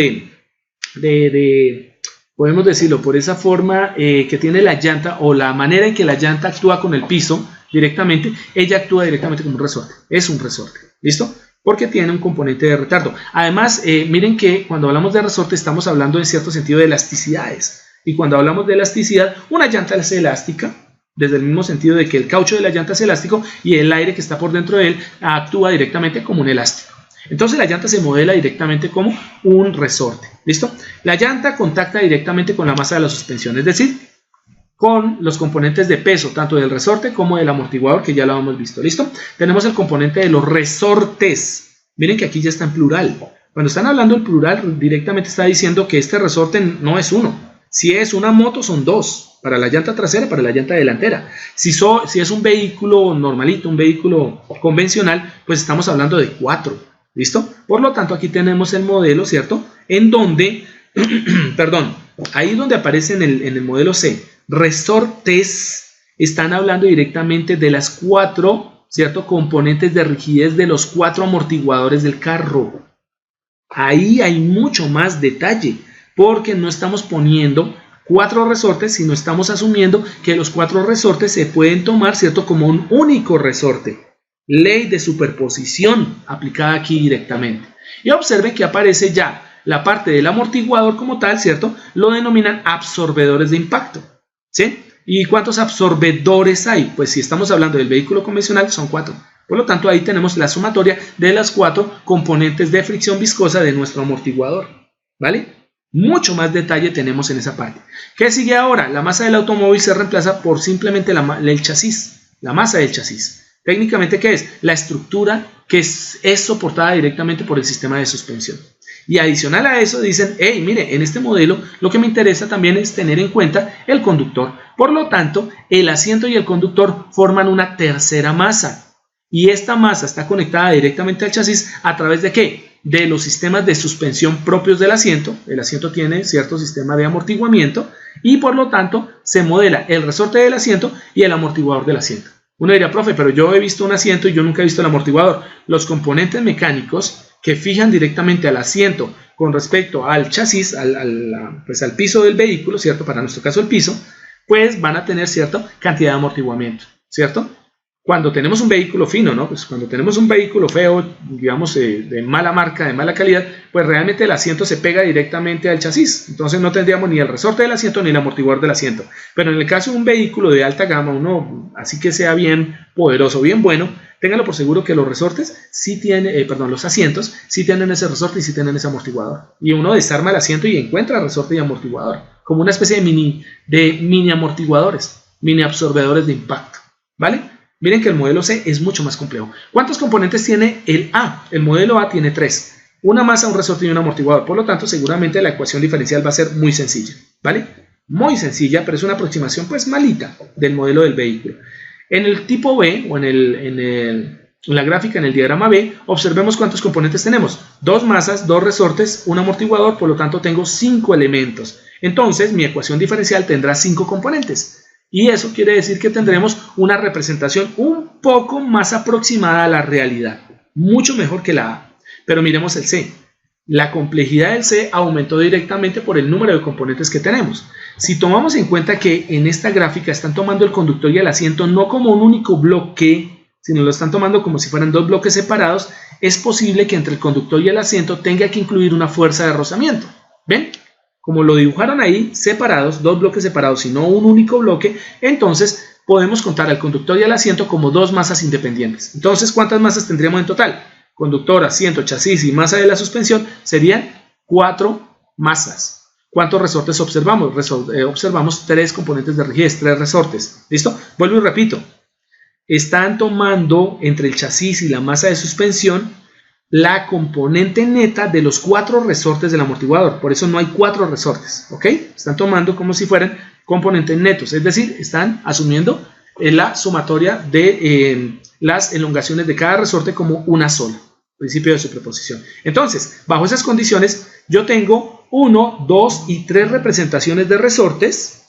podemos decirlo, por esa forma que tiene la llanta o la manera en que la llanta actúa con el piso directamente, ella actúa directamente como un resorte, es un resorte, ¿listo? Porque tiene un componente de retardo. Además, miren que cuando hablamos de resorte estamos hablando en cierto sentido de elasticidades, y cuando hablamos de elasticidad, una llanta es elástica, desde el mismo sentido de que el caucho de la llanta es elástico y el aire que está por dentro de él actúa directamente como un elástico. Entonces la llanta se modela directamente como un resorte. ¿Listo? La llanta contacta directamente con la masa de la suspensión, es decir, con los componentes de peso, tanto del resorte como del amortiguador, que ya lo hemos visto. ¿Listo? Tenemos el componente de los resortes. Miren que aquí ya está en plural. Cuando están hablando en plural, directamente está diciendo que este resorte no es uno. Si es una moto, son dos. Para la llanta trasera y para la llanta delantera. Si es un vehículo normalito, un vehículo convencional, pues estamos hablando de 4. ¿Listo? Por lo tanto, aquí tenemos el modelo, ¿cierto? En donde, perdón, ahí donde aparece en el modelo C, resortes, están hablando directamente de las 4, ¿cierto? Componentes de rigidez de los 4 amortiguadores del carro. Ahí hay mucho más detalle, porque no estamos poniendo 4 resortes, sino estamos asumiendo que los 4 resortes se pueden tomar, ¿cierto? Como un único resorte. Ley de superposición aplicada aquí directamente. Y observen que aparece ya la parte del amortiguador como tal, ¿cierto? Lo denominan absorbedores de impacto, ¿sí? ¿Y cuántos absorbedores hay? Pues si estamos hablando del vehículo convencional, son 4. Por lo tanto, ahí tenemos la sumatoria de las 4 componentes de fricción viscosa de nuestro amortiguador, ¿vale? Mucho más detalle tenemos en esa parte. ¿Qué sigue ahora? La masa del automóvil se reemplaza por simplemente el chasis, la masa del chasis. Técnicamente, ¿qué es? La estructura que es soportada directamente por el sistema de suspensión. Y adicional a eso dicen, hey, mire, en este modelo lo que me interesa también es tener en cuenta el conductor. Por lo tanto, el asiento y el conductor forman una tercera masa. Y esta masa está conectada directamente al chasis a través de ¿qué? De los sistemas de suspensión propios del asiento. El asiento tiene cierto sistema de amortiguamiento y por lo tanto se modela el resorte del asiento y el amortiguador del asiento. Uno diría, profe, pero yo he visto un asiento y yo nunca he visto el amortiguador. Los componentes mecánicos que fijan directamente al asiento con respecto al chasis, al piso del vehículo, ¿cierto? Para nuestro caso el piso, pues van a tener cierta cantidad de amortiguamiento, ¿cierto? Cuando tenemos un vehículo fino, ¿no? Pues cuando tenemos un vehículo feo, digamos, de mala marca, de mala calidad, pues realmente el asiento se pega directamente al chasis. Entonces no tendríamos ni el resorte del asiento ni el amortiguador del asiento. Pero en el caso de un vehículo de alta gama, uno así que sea bien poderoso, bien bueno, ténganlo por seguro que los resortes sí tienen, los asientos sí tienen ese resorte y sí tienen ese amortiguador. Y uno desarma el asiento y encuentra resorte y amortiguador, como una especie de mini amortiguadores, mini absorbedores de impacto, ¿vale? Miren que el modelo C es mucho más complejo. ¿Cuántos componentes tiene el A? El modelo A tiene 3. Una masa, un resorte y un amortiguador. Por lo tanto, seguramente la ecuación diferencial va a ser muy sencilla, ¿vale? Muy sencilla, pero es una aproximación pues malita del modelo del vehículo. En el tipo B, o en la gráfica, en el diagrama B, observemos cuántos componentes tenemos. 2 masas, 2 resortes, un amortiguador, por lo tanto tengo 5 elementos. Entonces, mi ecuación diferencial tendrá 5 componentes. Y eso quiere decir que tendremos una representación un poco más aproximada a la realidad. Mucho mejor que la A. Pero miremos el C. La complejidad del C aumentó directamente por el número de componentes que tenemos. Si tomamos en cuenta que en esta gráfica están tomando el conductor y el asiento no como un único bloque, sino lo están tomando como si fueran 2 bloques separados, es posible que entre el conductor y el asiento tenga que incluir una fuerza de rozamiento. ¿Ven? Como lo dibujaron ahí separados, 2 bloques separados y no un único bloque, entonces podemos contar al conductor y al asiento como 2 masas independientes. Entonces, ¿cuántas masas tendríamos en total? Conductor, asiento, chasis y masa de la suspensión serían 4 masas. ¿Cuántos resortes observamos? Observamos 3 componentes de rigidez, 3 resortes. ¿Listo? Vuelvo y repito. Están tomando entre el chasis y la masa de suspensión la componente neta de los 4 resortes del amortiguador. Por eso no hay 4 resortes, ¿ok? Están tomando como si fueran componentes netos, es decir, están asumiendo la sumatoria de las elongaciones de cada resorte como una sola. Principio de superposición. Entonces, bajo esas condiciones, yo tengo 1, 2 y 3 representaciones de resortes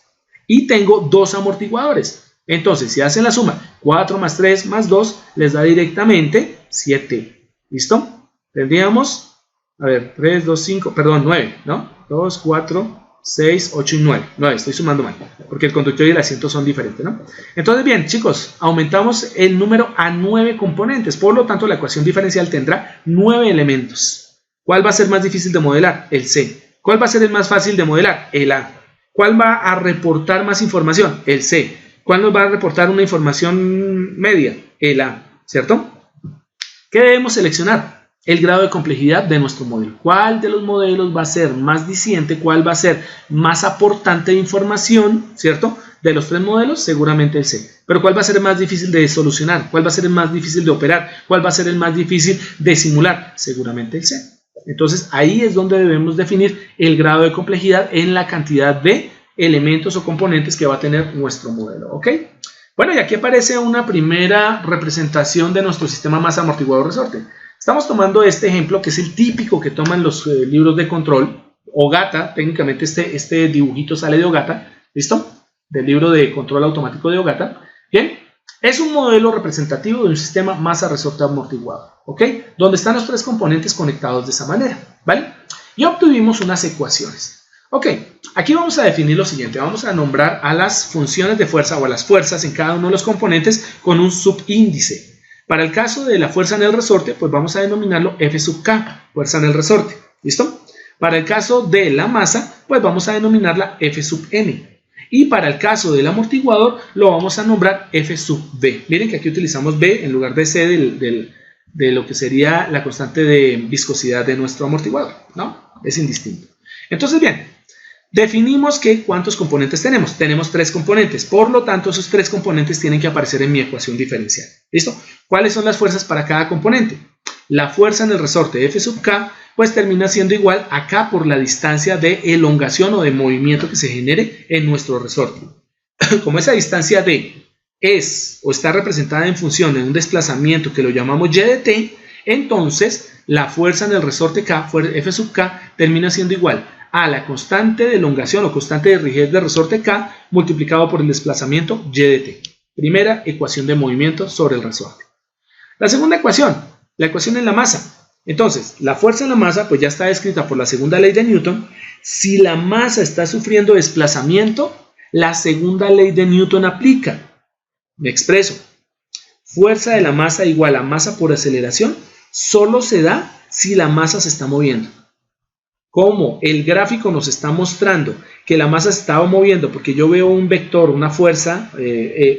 y tengo 2 amortiguadores. Entonces, si hacen la suma, 4 más 3 más 2 les da directamente 7. ¿Listo? Tendríamos, a ver, 3, 2, 5, perdón, 9, ¿no? 2, 4, 6, 8 y 9. 9, estoy sumando mal, porque el conductor y el asiento son diferentes, ¿no? Entonces, bien, chicos, aumentamos el número a 9 componentes. Por lo tanto, la ecuación diferencial tendrá 9 elementos. ¿Cuál va a ser más difícil de modelar? El C. ¿Cuál va a ser el más fácil de modelar? El A. ¿Cuál va a reportar más información? El C. ¿Cuál nos va a reportar una información media? El A, ¿cierto? ¿Qué debemos seleccionar? El grado de complejidad de nuestro modelo. ¿Cuál de los modelos va a ser más diciente? ¿Cuál va a ser más aportante de información? ¿Cierto? De los tres modelos, seguramente el C. Pero ¿cuál va a ser el más difícil de solucionar? ¿Cuál va a ser el más difícil de operar? ¿Cuál va a ser el más difícil de simular? Seguramente el C. Entonces ahí es donde debemos definir el grado de complejidad en la cantidad de elementos o componentes que va a tener nuestro modelo. ¿Ok? Bueno, y aquí aparece una primera representación de nuestro sistema masa amortiguador resorte. Estamos tomando este ejemplo que es el típico que toman los libros de control. Ogata, técnicamente este dibujito sale de Ogata, ¿listo? Del libro de control automático de Ogata. Bien, es un modelo representativo de un sistema masa resorte amortiguado, ¿ok? Donde están los tres componentes conectados de esa manera, ¿vale? Y obtuvimos unas ecuaciones. Ok, aquí vamos a definir lo siguiente, vamos a nombrar a las funciones de fuerza o a las fuerzas en cada uno de los componentes con un subíndice. Para el caso de la fuerza en el resorte, pues vamos a denominarlo F sub K, fuerza en el resorte, ¿listo? Para el caso de la masa, pues vamos a denominarla F sub M. Y para el caso del amortiguador, lo vamos a nombrar F sub B. Miren que aquí utilizamos B en lugar de C de lo que sería la constante de viscosidad de nuestro amortiguador, ¿no? Es indistinto. Entonces, bien, definimos que ¿cuántos componentes tenemos? Tenemos 3 componentes, por lo tanto, esos 3 componentes tienen que aparecer en mi ecuación diferencial. ¿Listo? ¿Cuáles son las fuerzas para cada componente? La fuerza en el resorte F sub K pues termina siendo igual a K por la distancia de elongación o de movimiento que se genere en nuestro resorte. Como esa distancia D es o está representada en función de un desplazamiento que lo llamamos y de t, entonces la fuerza en el resorte K, F sub K, termina siendo igual a la constante de elongación o constante de rigidez del resorte K multiplicado por el desplazamiento y de t. Primera ecuación de movimiento sobre el resorte. La segunda ecuación, la ecuación en la masa. Entonces, la fuerza en la masa pues ya está descrita por la segunda ley de Newton. Si la masa está sufriendo desplazamiento, la segunda ley de Newton aplica. Me expreso. Fuerza de la masa igual a masa por aceleración solo se da si la masa se está moviendo. Como el gráfico nos está mostrando que la masa se estaba moviendo porque yo veo un vector, una fuerza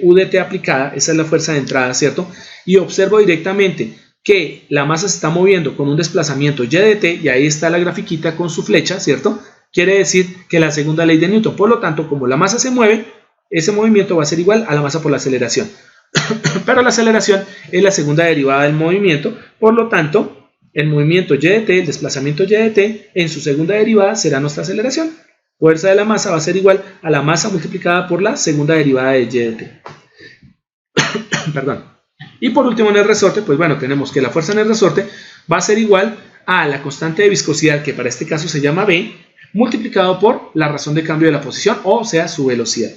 U de t aplicada, esa es la fuerza de entrada, ¿cierto? Y observo directamente que la masa se está moviendo con un desplazamiento y de t, y ahí está la grafiquita con su flecha, ¿cierto? Quiere decir que la segunda ley de Newton, por lo tanto, como la masa se mueve, ese movimiento va a ser igual a la masa por la aceleración. Pero la aceleración es la segunda derivada del movimiento, por lo tanto, el movimiento y de t, el desplazamiento y de t, en su segunda derivada será nuestra aceleración. Fuerza de la masa va a ser igual a la masa multiplicada por la segunda derivada de y de t. Perdón. Y por último en el resorte, pues bueno, tenemos que la fuerza en el resorte va a ser igual a la constante de viscosidad, que para este caso se llama B, multiplicado por la razón de cambio de la posición, o sea, su velocidad.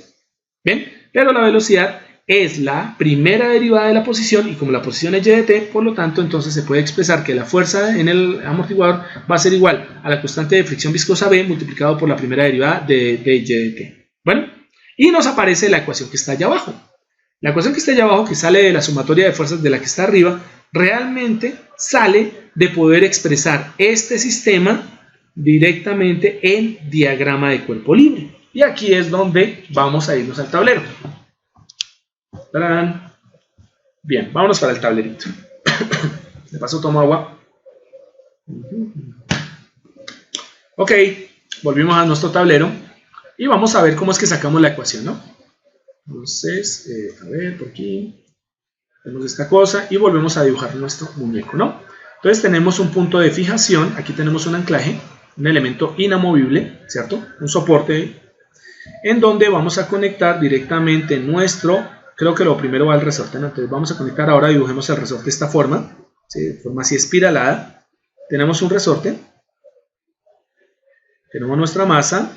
¿Bien? Pero la velocidad es la primera derivada de la posición, y como la posición es y de t, por lo tanto, entonces se puede expresar que la fuerza en el amortiguador va a ser igual a la constante de fricción viscosa B, multiplicado por la primera derivada de y de t. Bueno, y nos aparece la ecuación que está allá abajo. La ecuación que está allá abajo, que sale de la sumatoria de fuerzas de la que está arriba, realmente sale de poder expresar este sistema directamente en diagrama de cuerpo libre. Y aquí es donde vamos a irnos al tablero. ¡Tarán! Bien, vámonos para el tablerito. De paso tomo agua. Ok, volvimos a nuestro tablero y vamos a ver cómo es que sacamos la ecuación, ¿no? Entonces, a ver, por aquí tenemos esta cosa y volvemos a dibujar nuestro muñeco, ¿no? Entonces tenemos un punto de fijación, aquí tenemos un anclaje, un elemento inamovible, ¿cierto? Un soporte en donde vamos a conectar directamente nuestro, creo que lo primero va al resorte, ¿no? Entonces vamos a conectar, ahora dibujemos el resorte de esta forma, ¿sí? De forma así espiralada. Tenemos un resorte, tenemos nuestra masa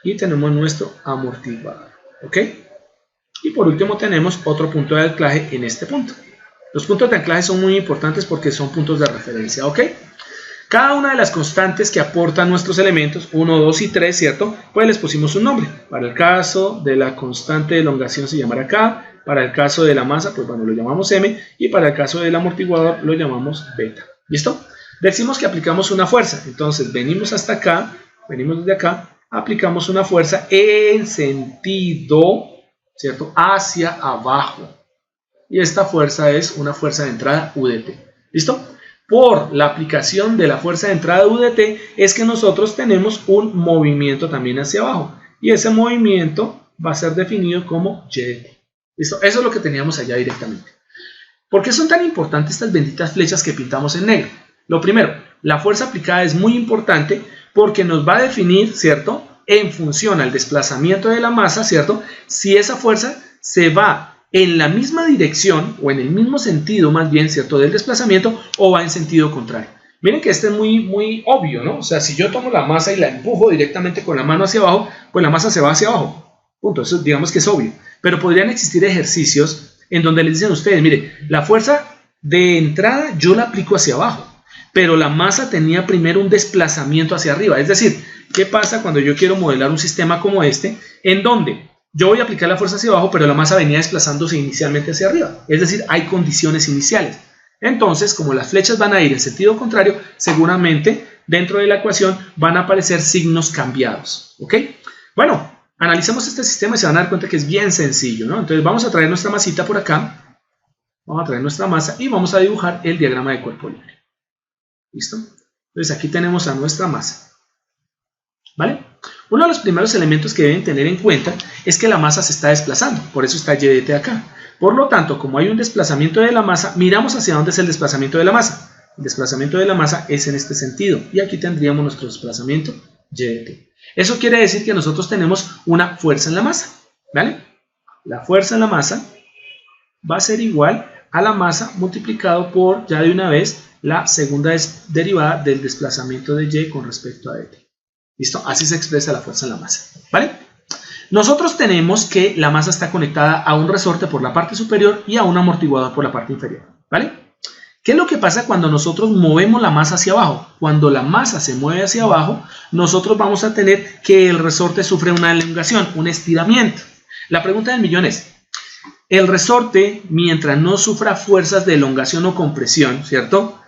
y tenemos nuestro amortiguador. ¿Ok? Y por último tenemos otro punto de anclaje en este punto. Los puntos de anclaje son muy importantes porque son puntos de referencia. ¿Ok? Cada una de las constantes que aportan nuestros elementos, 1, 2 y 3, ¿cierto? Pues les pusimos un nombre. Para el caso de la constante de elongación se llamará K. Para el caso de la masa, pues bueno, lo llamamos M. Y para el caso del amortiguador lo llamamos beta. ¿Listo? Decimos que aplicamos una fuerza. Entonces venimos hasta acá, venimos desde acá. Aplicamos una fuerza en sentido, ¿cierto?, hacia abajo. Y esta fuerza es una fuerza de entrada U de t. ¿Listo? Por la aplicación de la fuerza de entrada U de t es que nosotros tenemos un movimiento también hacia abajo. Y ese movimiento va a ser definido como y de t. ¿Listo? Eso es lo que teníamos allá directamente. ¿Por qué son tan importantes estas benditas flechas que pintamos en negro? Lo primero, la fuerza aplicada es muy importante porque nos va a definir, ¿cierto?, en función al desplazamiento de la masa, ¿cierto?, si esa fuerza se va en la misma dirección o en el mismo sentido, más bien, ¿cierto?, del desplazamiento, o va en sentido contrario. Miren que este es muy obvio, ¿no? O sea, si yo tomo la masa y la empujo directamente con la mano hacia abajo, pues la masa se va hacia abajo. Punto. Eso digamos que es obvio. Pero podrían existir ejercicios en donde les dicen a ustedes, mire, la fuerza de entrada yo la aplico hacia abajo, pero la masa tenía primero un desplazamiento hacia arriba. Es decir, ¿qué pasa cuando yo quiero modelar un sistema como este, en donde yo voy a aplicar la fuerza hacia abajo, pero la masa venía desplazándose inicialmente hacia arriba? Es decir, hay condiciones iniciales. Entonces, como las flechas van a ir en sentido contrario, seguramente dentro de la ecuación van a aparecer signos cambiados. ¿Ok? Bueno, analicemos este sistema y se van a dar cuenta que es bien sencillo, ¿no? Entonces vamos a traer nuestra masita por acá. Vamos a traer nuestra masa y vamos a dibujar el diagrama de cuerpo libre. ¿Listo? Entonces aquí tenemos a nuestra masa. ¿Vale? Uno de los primeros elementos que deben tener en cuenta es que la masa se está desplazando. Por eso está y de t acá. Por lo tanto, como hay un desplazamiento de la masa, miramos hacia dónde es el desplazamiento de la masa. El desplazamiento de la masa es en este sentido. Y aquí tendríamos nuestro desplazamiento y de t. Eso quiere decir que nosotros tenemos una fuerza en la masa. ¿Vale? La fuerza en la masa va a ser igual a la masa multiplicado por, ya de una vez, la segunda derivada del desplazamiento de y con respecto a dt. ¿Listo? Así se expresa la fuerza en la masa. ¿Vale? Nosotros tenemos que la masa está conectada a un resorte por la parte superior y a un amortiguador por la parte inferior. ¿Vale? ¿Qué es lo que pasa cuando nosotros movemos la masa hacia abajo? Cuando la masa se mueve hacia abajo, nosotros vamos a tener que el resorte sufre una elongación, un estiramiento. La pregunta del millón es, el resorte, mientras no sufra fuerzas de elongación o compresión, ¿cierto?,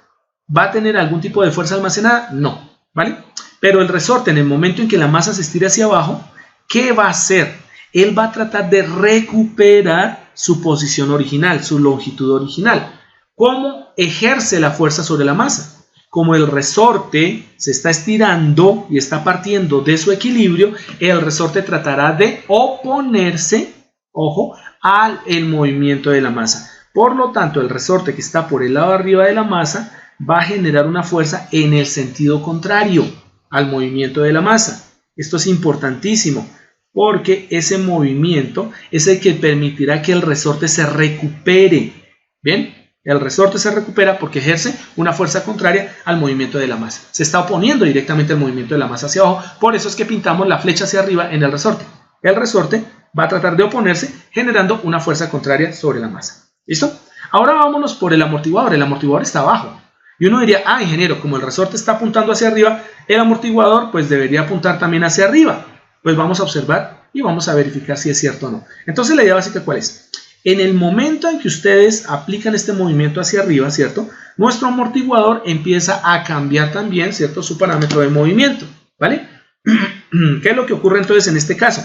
¿va a tener algún tipo de fuerza almacenada? No, ¿vale? Pero el resorte, en el momento en que la masa se estira hacia abajo, ¿qué va a hacer? Él va a tratar de recuperar su posición original, su longitud original. ¿Cómo ejerce la fuerza sobre la masa? Como el resorte se está estirando y está partiendo de su equilibrio, el resorte tratará de oponerse, ojo, al movimiento de la masa. Por lo tanto, el resorte que está por el lado de arriba de la masa va a generar una fuerza en el sentido contrario al movimiento de la masa. Esto es importantísimo porque ese movimiento es el que permitirá que el resorte se recupere. ¿Bien? El resorte se recupera porque ejerce una fuerza contraria al movimiento de la masa. Se está oponiendo directamente al movimiento de la masa hacia abajo. Por eso es que pintamos la flecha hacia arriba en el resorte. El resorte va a tratar de oponerse generando una fuerza contraria sobre la masa. ¿Listo? Ahora vámonos por el amortiguador. El amortiguador está abajo. Y uno diría, ah, ingeniero, como el resorte está apuntando hacia arriba, el amortiguador pues debería apuntar también hacia arriba. Pues vamos a observar y vamos a verificar si es cierto o no. Entonces la idea básica, ¿cuál es? En el momento en que ustedes aplican este movimiento hacia arriba, ¿cierto?, nuestro amortiguador empieza a cambiar también, ¿cierto?, su parámetro de movimiento, ¿vale? ¿Qué es lo que ocurre entonces en este caso?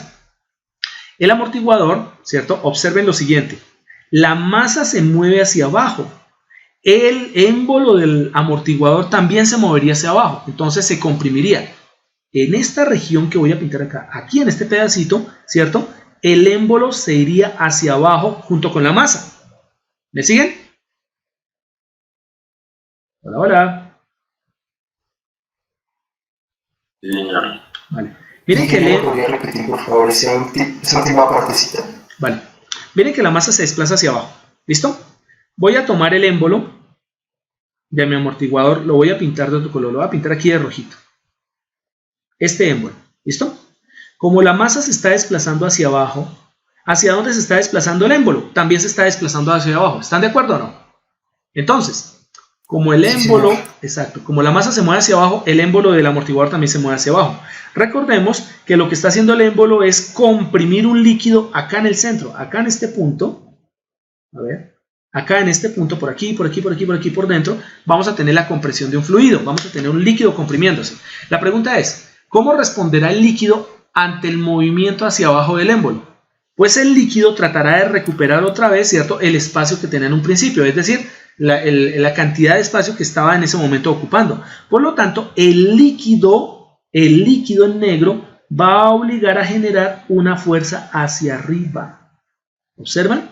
El amortiguador, ¿cierto?, observen lo siguiente. La masa se mueve hacia abajo. El émbolo del amortiguador también se movería hacia abajo, entonces se comprimiría. En esta región que voy a pintar acá, aquí en este pedacito, ¿cierto?, el émbolo se iría hacia abajo junto con la masa. ¿Me siguen? Hola, hola. Sí, señor. Vale. Miren que ¿Podría repetir, por favor, esa última partecita? Vale. Miren que la masa se desplaza hacia abajo. ¿Listo? Voy a tomar el émbolo de mi amortiguador, lo voy a pintar de otro color, lo voy a pintar aquí de rojito. Este émbolo. ¿Listo? Como la masa se está desplazando hacia abajo, ¿hacia dónde se está desplazando el émbolo? También se está desplazando hacia abajo. ¿Están de acuerdo o no? Entonces, como el émbolo, exacto, como la masa se mueve hacia abajo, el émbolo del amortiguador también se mueve hacia abajo. Recordemos que lo que está haciendo el émbolo es comprimir un líquido acá en el centro, acá en este punto. A ver, acá en este punto, por aquí, por aquí, por aquí, por aquí, por dentro, vamos a tener la compresión de un fluido, vamos a tener un líquido comprimiéndose. La pregunta es, ¿cómo responderá el líquido ante el movimiento hacia abajo del émbolo? Pues el líquido tratará de recuperar otra vez, ¿cierto?, el espacio que tenía en un principio, es decir, la cantidad de espacio que estaba en ese momento ocupando. Por lo tanto, el líquido en negro va a obligar a generar una fuerza hacia arriba. ¿Observan?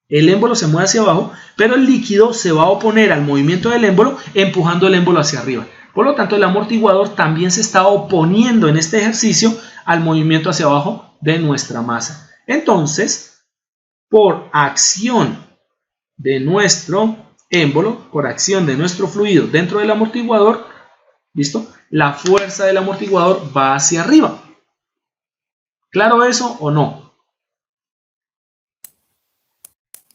El émbolo se mueve hacia abajo, pero el líquido se va a oponer al movimiento del émbolo, empujando el émbolo hacia arriba. Por lo tanto, el amortiguador también se está oponiendo en este ejercicio al movimiento hacia abajo de nuestra masa. Entonces, por acción de nuestro émbolo, por acción de nuestro fluido dentro del amortiguador, ¿listo? La fuerza del amortiguador va hacia arriba. ¿Claro eso o no?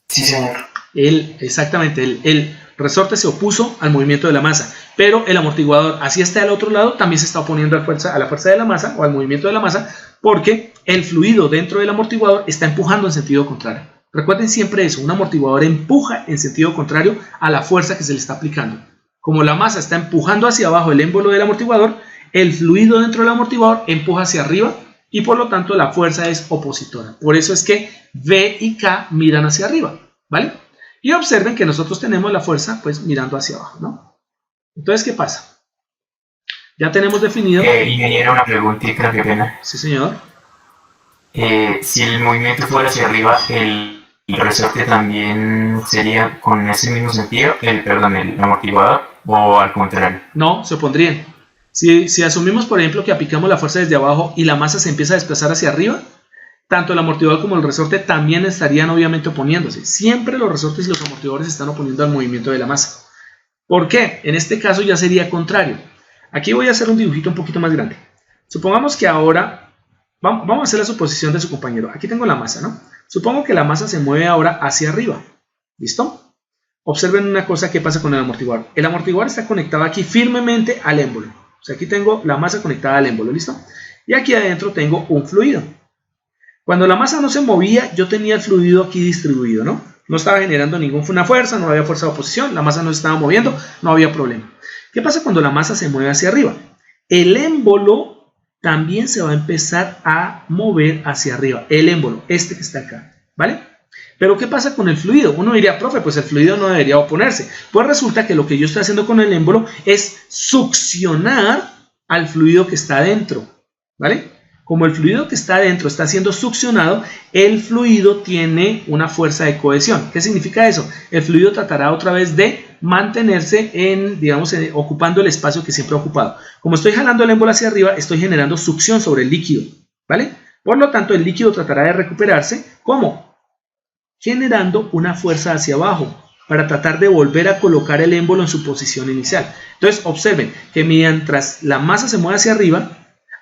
Sí, señor. Exactamente, el resorte se opuso al movimiento de la masa, pero el amortiguador, así está al otro lado, también se está oponiendo a la fuerza de la masa o al movimiento de la masa, porque el fluido dentro del amortiguador está empujando en sentido contrario. Recuerden siempre eso, un amortiguador empuja en sentido contrario a la fuerza que se le está aplicando. Como la masa está empujando hacia abajo el émbolo del amortiguador, el fluido dentro del amortiguador empuja hacia arriba y por lo tanto la fuerza es opositora. Por eso es que V y K miran hacia arriba, ¿vale? Y observen que nosotros tenemos la fuerza pues mirando hacia abajo, ¿no? Entonces, ¿qué pasa? Ya tenemos definido... Ingeniero, una preguntita, qué pena. Sí, señor. Si el movimiento fuera hacia arriba, el resorte también sería con ese mismo sentido, el amortiguador, o al contrario. No, se opondrían. Si asumimos, por ejemplo, que aplicamos la fuerza desde abajo y la masa se empieza a desplazar hacia arriba, tanto el amortiguador como el resorte también estarían obviamente oponiéndose. Siempre los resortes y los amortiguadores se están oponiendo al movimiento de la masa. ¿Por qué? En este caso ya sería contrario. Aquí voy a hacer un dibujito un poquito más grande. Supongamos que ahora, vamos a hacer la suposición de su compañero. Aquí tengo la masa, ¿no? Supongo que la masa se mueve ahora hacia arriba. ¿Listo? Observen una cosa que pasa con el amortiguador. El amortiguador está conectado aquí firmemente al émbolo. O sea, aquí tengo la masa conectada al émbolo, ¿listo? Y aquí adentro tengo un fluido. Cuando la masa no se movía, yo tenía el fluido aquí distribuido, ¿no? No estaba generando ninguna fuerza, no había fuerza de oposición, la masa no se estaba moviendo, no había problema. ¿Qué pasa cuando la masa se mueve hacia arriba? El émbolo también se va a empezar a mover hacia arriba. El émbolo, este que está acá, ¿vale? Pero ¿qué pasa con el fluido? Uno diría, profe, pues el fluido no debería oponerse. Pues resulta que lo que yo estoy haciendo con el émbolo es succionar al fluido que está adentro, ¿vale? Como el fluido que está adentro está siendo succionado, el fluido tiene una fuerza de cohesión. ¿Qué significa eso? El fluido tratará otra vez de mantenerse ocupando el espacio que siempre ha ocupado. Como estoy jalando el émbolo hacia arriba, estoy generando succión sobre el líquido, ¿vale? Por lo tanto, el líquido tratará de recuperarse. ¿Cómo? Generando una fuerza hacia abajo para tratar de volver a colocar el émbolo en su posición inicial. Entonces, observen que mientras la masa se mueve hacia arriba,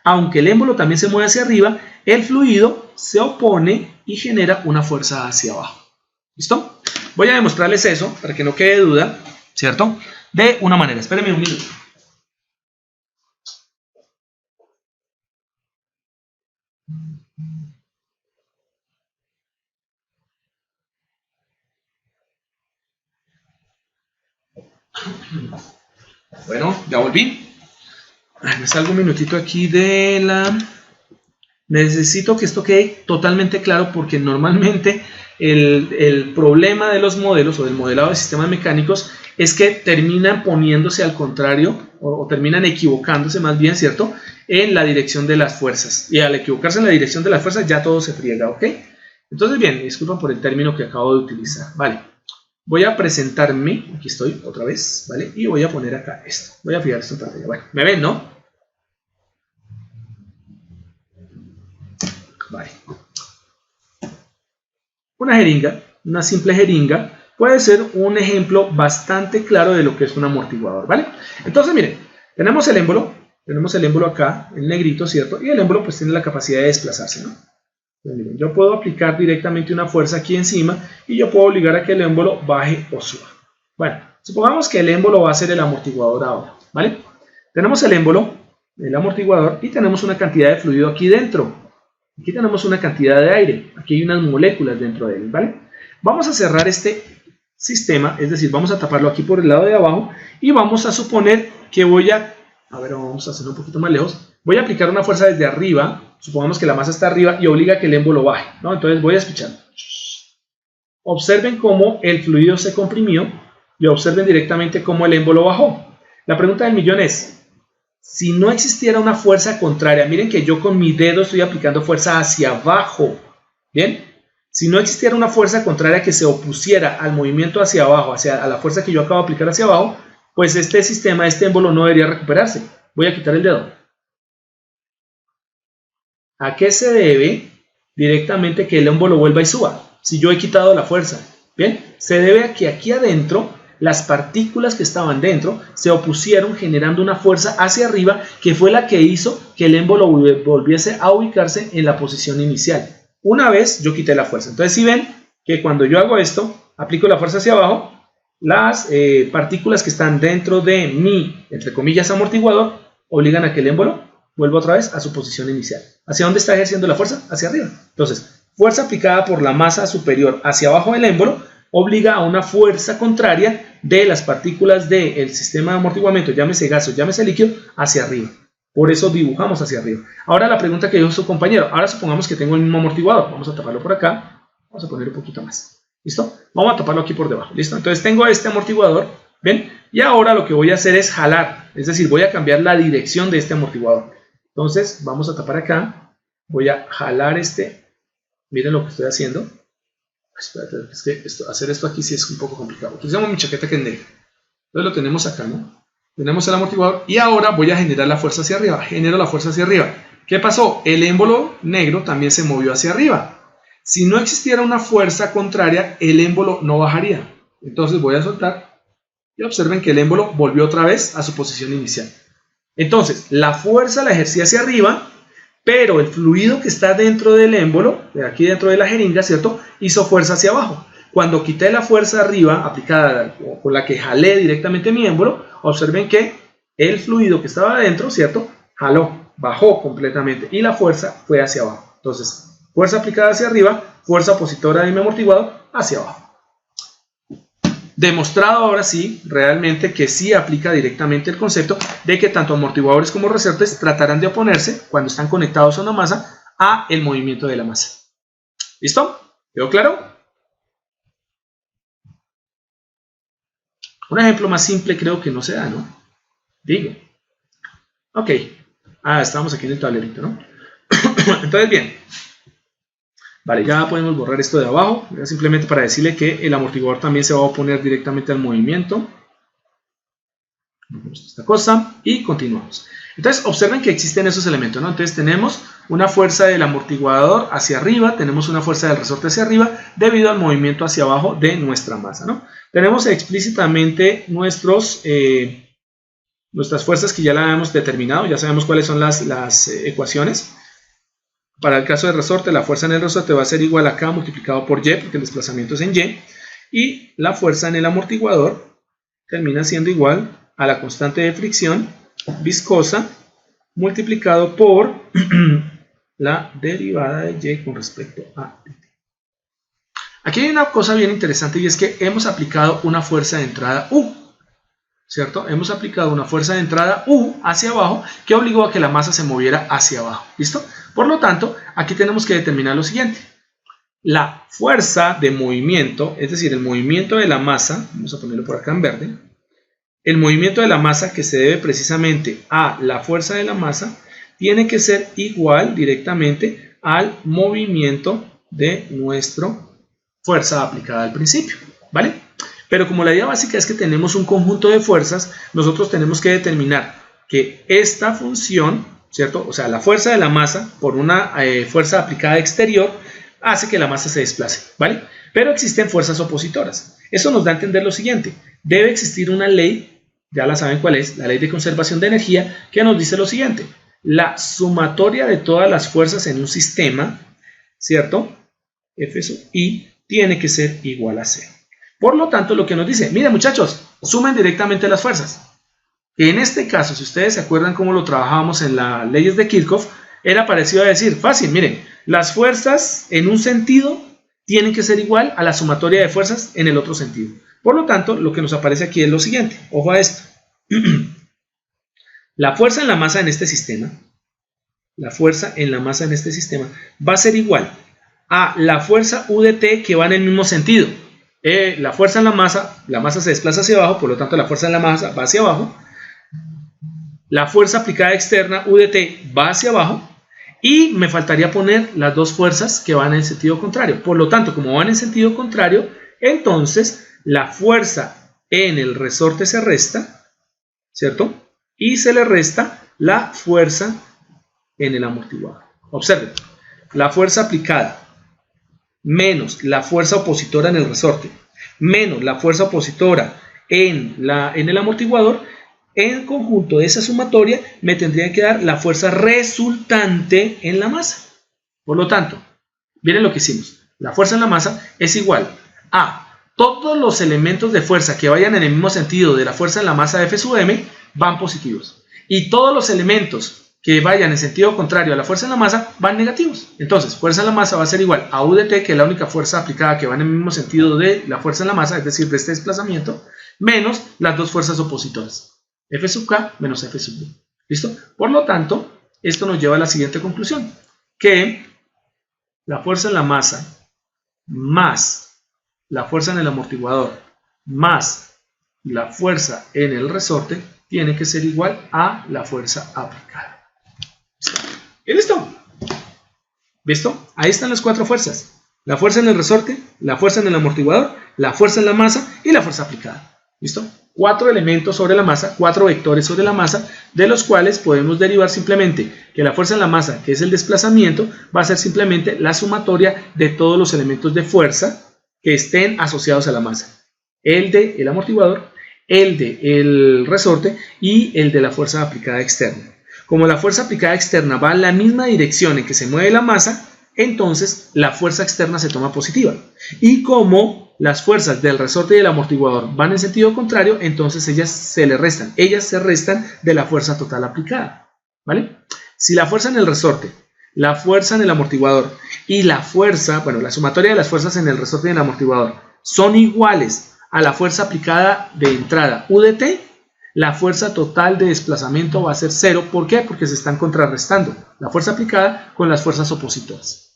aunque el émbolo también se mueve hacia arriba, el fluido se opone y genera una fuerza hacia abajo. ¿Listo? Voy a demostrarles eso para que no quede duda, ¿cierto? De una manera. Espérenme un minuto. Bueno, ya volví. Me salgo un minutito aquí de la... Necesito que esto quede totalmente claro porque normalmente el problema de los modelos o del modelado de sistemas mecánicos es que terminan poniéndose al contrario o terminan equivocándose más bien, ¿cierto? En la dirección de las fuerzas. Y al equivocarse en la dirección de las fuerzas ya todo se friega, ¿ok? Entonces, bien, disculpen por el término que acabo de utilizar. Vale. Voy a presentarme, aquí estoy otra vez, ¿vale? Y voy a poner acá esto. Voy a fijar esto en pantalla. Bueno, ¿me ven, no? Vale. Una jeringa, una simple jeringa, puede ser un ejemplo bastante claro de lo que es un amortiguador, ¿vale? Entonces, miren, tenemos el émbolo acá, el negrito, ¿cierto? Y el émbolo pues tiene la capacidad de desplazarse, ¿no? Entonces, miren, yo puedo aplicar directamente una fuerza aquí encima y yo puedo obligar a que el émbolo baje o suba. Bueno, supongamos que el émbolo va a ser el amortiguador ahora, ¿vale? Tenemos el émbolo, el amortiguador, y tenemos una cantidad de fluido aquí dentro. Aquí tenemos una cantidad de aire, aquí hay unas moléculas dentro de él, ¿vale? Vamos a cerrar este sistema, es decir, vamos a taparlo aquí por el lado de abajo y vamos a suponer que vamos a hacerlo un poquito más lejos, voy a aplicar una fuerza desde arriba, supongamos que la masa está arriba y obliga a que el émbolo baje, ¿no? Entonces voy a escuchar. Observen cómo el fluido se comprimió y observen directamente cómo el émbolo bajó. La pregunta del millón es, Si no existiera una fuerza contraria, miren que yo con mi dedo estoy aplicando fuerza hacia abajo, ¿bien? Si no existiera una fuerza contraria que se opusiera al movimiento hacia abajo, a la fuerza que yo acabo de aplicar hacia abajo, pues este sistema, este émbolo no debería recuperarse. Voy a quitar el dedo. ¿A qué se debe directamente que el émbolo vuelva y suba? Si yo he quitado la fuerza, ¿bien? Se debe a que aquí adentro las partículas que estaban dentro se opusieron generando una fuerza hacia arriba que fue la que hizo que el émbolo volviese a ubicarse en la posición inicial. Una vez yo quité la fuerza. Entonces si ven que cuando yo hago esto, aplico la fuerza hacia abajo, las partículas que están dentro de mi, entre comillas, amortiguador, obligan a que el émbolo vuelva otra vez a su posición inicial. ¿Hacia dónde está ejerciendo la fuerza? Hacia arriba. Entonces, fuerza aplicada por la masa superior hacia abajo del émbolo obliga a una fuerza contraria de las partículas del sistema de amortiguamiento, llámese gaso, llámese líquido, hacia arriba. Por eso dibujamos hacia arriba. Ahora la pregunta que dijo su compañero, ahora supongamos que tengo el mismo amortiguador, vamos a taparlo por acá, vamos a poner un poquito más, ¿listo? Vamos a taparlo aquí por debajo, ¿listo? Entonces tengo este amortiguador, ¿ven? Y ahora lo que voy a hacer es jalar, es decir, voy a cambiar la dirección de este amortiguador. Entonces vamos a tapar acá, voy a jalar miren lo que estoy haciendo. Espérate, es que hacer esto aquí sí es un poco complicado. Utilizamos mi chaqueta que es negra. Entonces lo tenemos acá, ¿no? Tenemos el amortiguador y ahora voy a generar la fuerza hacia arriba. Genero la fuerza hacia arriba. ¿Qué pasó? El émbolo negro también se movió hacia arriba. Si no existiera una fuerza contraria, el émbolo no bajaría. Entonces voy a soltar y observen que el émbolo volvió otra vez a su posición inicial. Entonces, la fuerza la ejercí hacia arriba, pero el fluido que está dentro del émbolo, de aquí dentro de la jeringa, ¿cierto?, hizo fuerza hacia abajo. Cuando quité la fuerza arriba, aplicada con la que jalé directamente mi émbolo, observen que el fluido que estaba adentro, ¿cierto?, jaló, bajó completamente y la fuerza fue hacia abajo. Entonces, fuerza aplicada hacia arriba, fuerza opositora de mi amortiguador hacia abajo. Demostrado ahora sí, realmente que sí aplica directamente el concepto de que tanto amortiguadores como resortes tratarán de oponerse, cuando están conectados a una masa, a el movimiento de la masa. ¿Listo? ¿Quedó claro? Un ejemplo más simple creo que no se da, ¿no? Digo. Ok. Estamos aquí en el tablerito, ¿no? Entonces, bien. Vale, ya podemos borrar esto de abajo, simplemente para decirle que el amortiguador también se va a oponer directamente al movimiento. Esta cosa y continuamos. Entonces observen que existen esos elementos, ¿no? Entonces tenemos una fuerza del amortiguador hacia arriba, tenemos una fuerza del resorte hacia arriba debido al movimiento hacia abajo de nuestra masa, ¿no? Tenemos explícitamente nuestras fuerzas que ya las hemos determinado, ya sabemos cuáles son las ecuaciones. Para el caso del resorte, la fuerza en el resorte va a ser igual a K multiplicado por Y, porque el desplazamiento es en Y, y la fuerza en el amortiguador termina siendo igual a la constante de fricción viscosa multiplicado por la derivada de Y con respecto a t. Aquí hay una cosa bien interesante y es que hemos aplicado una fuerza de entrada U, ¿cierto? Hemos aplicado una fuerza de entrada U hacia abajo que obligó a que la masa se moviera hacia abajo, ¿listo? Por lo tanto, aquí tenemos que determinar lo siguiente. La fuerza de movimiento, es decir, el movimiento de la masa, vamos a ponerlo por acá en verde, el movimiento de la masa que se debe precisamente a la fuerza de la masa, tiene que ser igual directamente al movimiento de nuestra fuerza aplicada al principio, ¿vale? Pero como la idea básica es que tenemos un conjunto de fuerzas, nosotros tenemos que determinar que esta función, ¿cierto? O sea, la fuerza de la masa por una fuerza aplicada exterior hace que la masa se desplace, ¿vale? Pero existen fuerzas opositoras. Eso nos da a entender lo siguiente. Debe existir una ley, ya la saben cuál es, la ley de conservación de energía, que nos dice lo siguiente. La sumatoria de todas las fuerzas en un sistema, ¿cierto? F sub I tiene que ser igual a 0. Por lo tanto, lo que nos dice, miren muchachos, sumen directamente las fuerzas. En este caso, si ustedes se acuerdan cómo lo trabajábamos en las leyes de Kirchhoff, era parecido a decir, fácil, miren, las fuerzas en un sentido tienen que ser igual a la sumatoria de fuerzas en el otro sentido. Por lo tanto, lo que nos aparece aquí es lo siguiente, ojo a esto. La fuerza en la masa en este sistema, va a ser igual a la fuerza U de T que va en el mismo sentido. La fuerza en la masa se desplaza hacia abajo, por lo tanto la fuerza en la masa va hacia abajo, la fuerza aplicada externa, U de T, va hacia abajo, y me faltaría poner las dos fuerzas que van en sentido contrario. Por lo tanto, como van en sentido contrario, entonces la fuerza en el resorte se resta, ¿cierto? Y se le resta la fuerza en el amortiguador. Observen, la fuerza aplicada menos la fuerza opositora en el resorte, menos la fuerza opositora en el amortiguador, en conjunto de esa sumatoria me tendría que dar la fuerza resultante en la masa. Por lo tanto, miren lo que hicimos. La fuerza en la masa es igual a todos los elementos de fuerza que vayan en el mismo sentido de la fuerza en la masa de F sub m van positivos. Y todos los elementos que vayan en sentido contrario a la fuerza en la masa van negativos. Entonces, fuerza en la masa va a ser igual a U de T, que es la única fuerza aplicada que va en el mismo sentido de la fuerza en la masa, es decir, de este desplazamiento, menos las dos fuerzas opositoras. F sub K menos F sub B. ¿Listo? Por lo tanto, esto nos lleva a la siguiente conclusión, que la fuerza en la masa más la fuerza en el amortiguador más la fuerza en el resorte tiene que ser igual a la fuerza aplicada. ¿Y listo? ¿Listo? Ahí están las cuatro fuerzas. La fuerza en el resorte, la fuerza en el amortiguador, la fuerza en la masa y la fuerza aplicada. ¿Listo? 4 elementos sobre la masa, 4 vectores sobre la masa, de los cuales podemos derivar simplemente que la fuerza en la masa, que es el desplazamiento, va a ser simplemente la sumatoria de todos los elementos de fuerza que estén asociados a la masa. El del amortiguador, el del resorte y el de la fuerza aplicada externa. Como la fuerza aplicada externa va en la misma dirección en que se mueve la masa, entonces la fuerza externa se toma positiva. Y como las fuerzas del resorte y del amortiguador van en sentido contrario, entonces ellas se restan de la fuerza total aplicada. ¿Vale? Si la fuerza en el resorte, la fuerza en el amortiguador y la fuerza, bueno, la sumatoria de las fuerzas en el resorte y en el amortiguador son iguales a la fuerza aplicada de entrada U de T, la fuerza total de desplazamiento va a ser 0. ¿Por qué? Porque se están contrarrestando la fuerza aplicada con las fuerzas opositoras.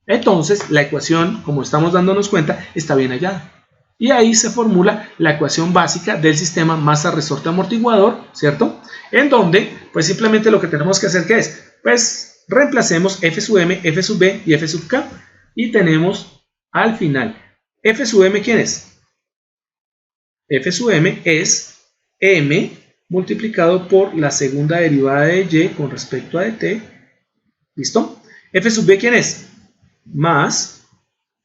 Entonces, la ecuación, como estamos dándonos cuenta, está bien hallada. Y ahí se formula la ecuación básica del sistema masa-resorte-amortiguador, ¿cierto? En donde, pues simplemente lo que tenemos que hacer, ¿qué es? Pues reemplacemos F sub m, F sub b y F sub k. Y tenemos al final, F sub m, ¿quién es? F sub m es m multiplicado por la segunda derivada de y con respecto a dt. ¿Listo? F sub b, ¿quién es? Más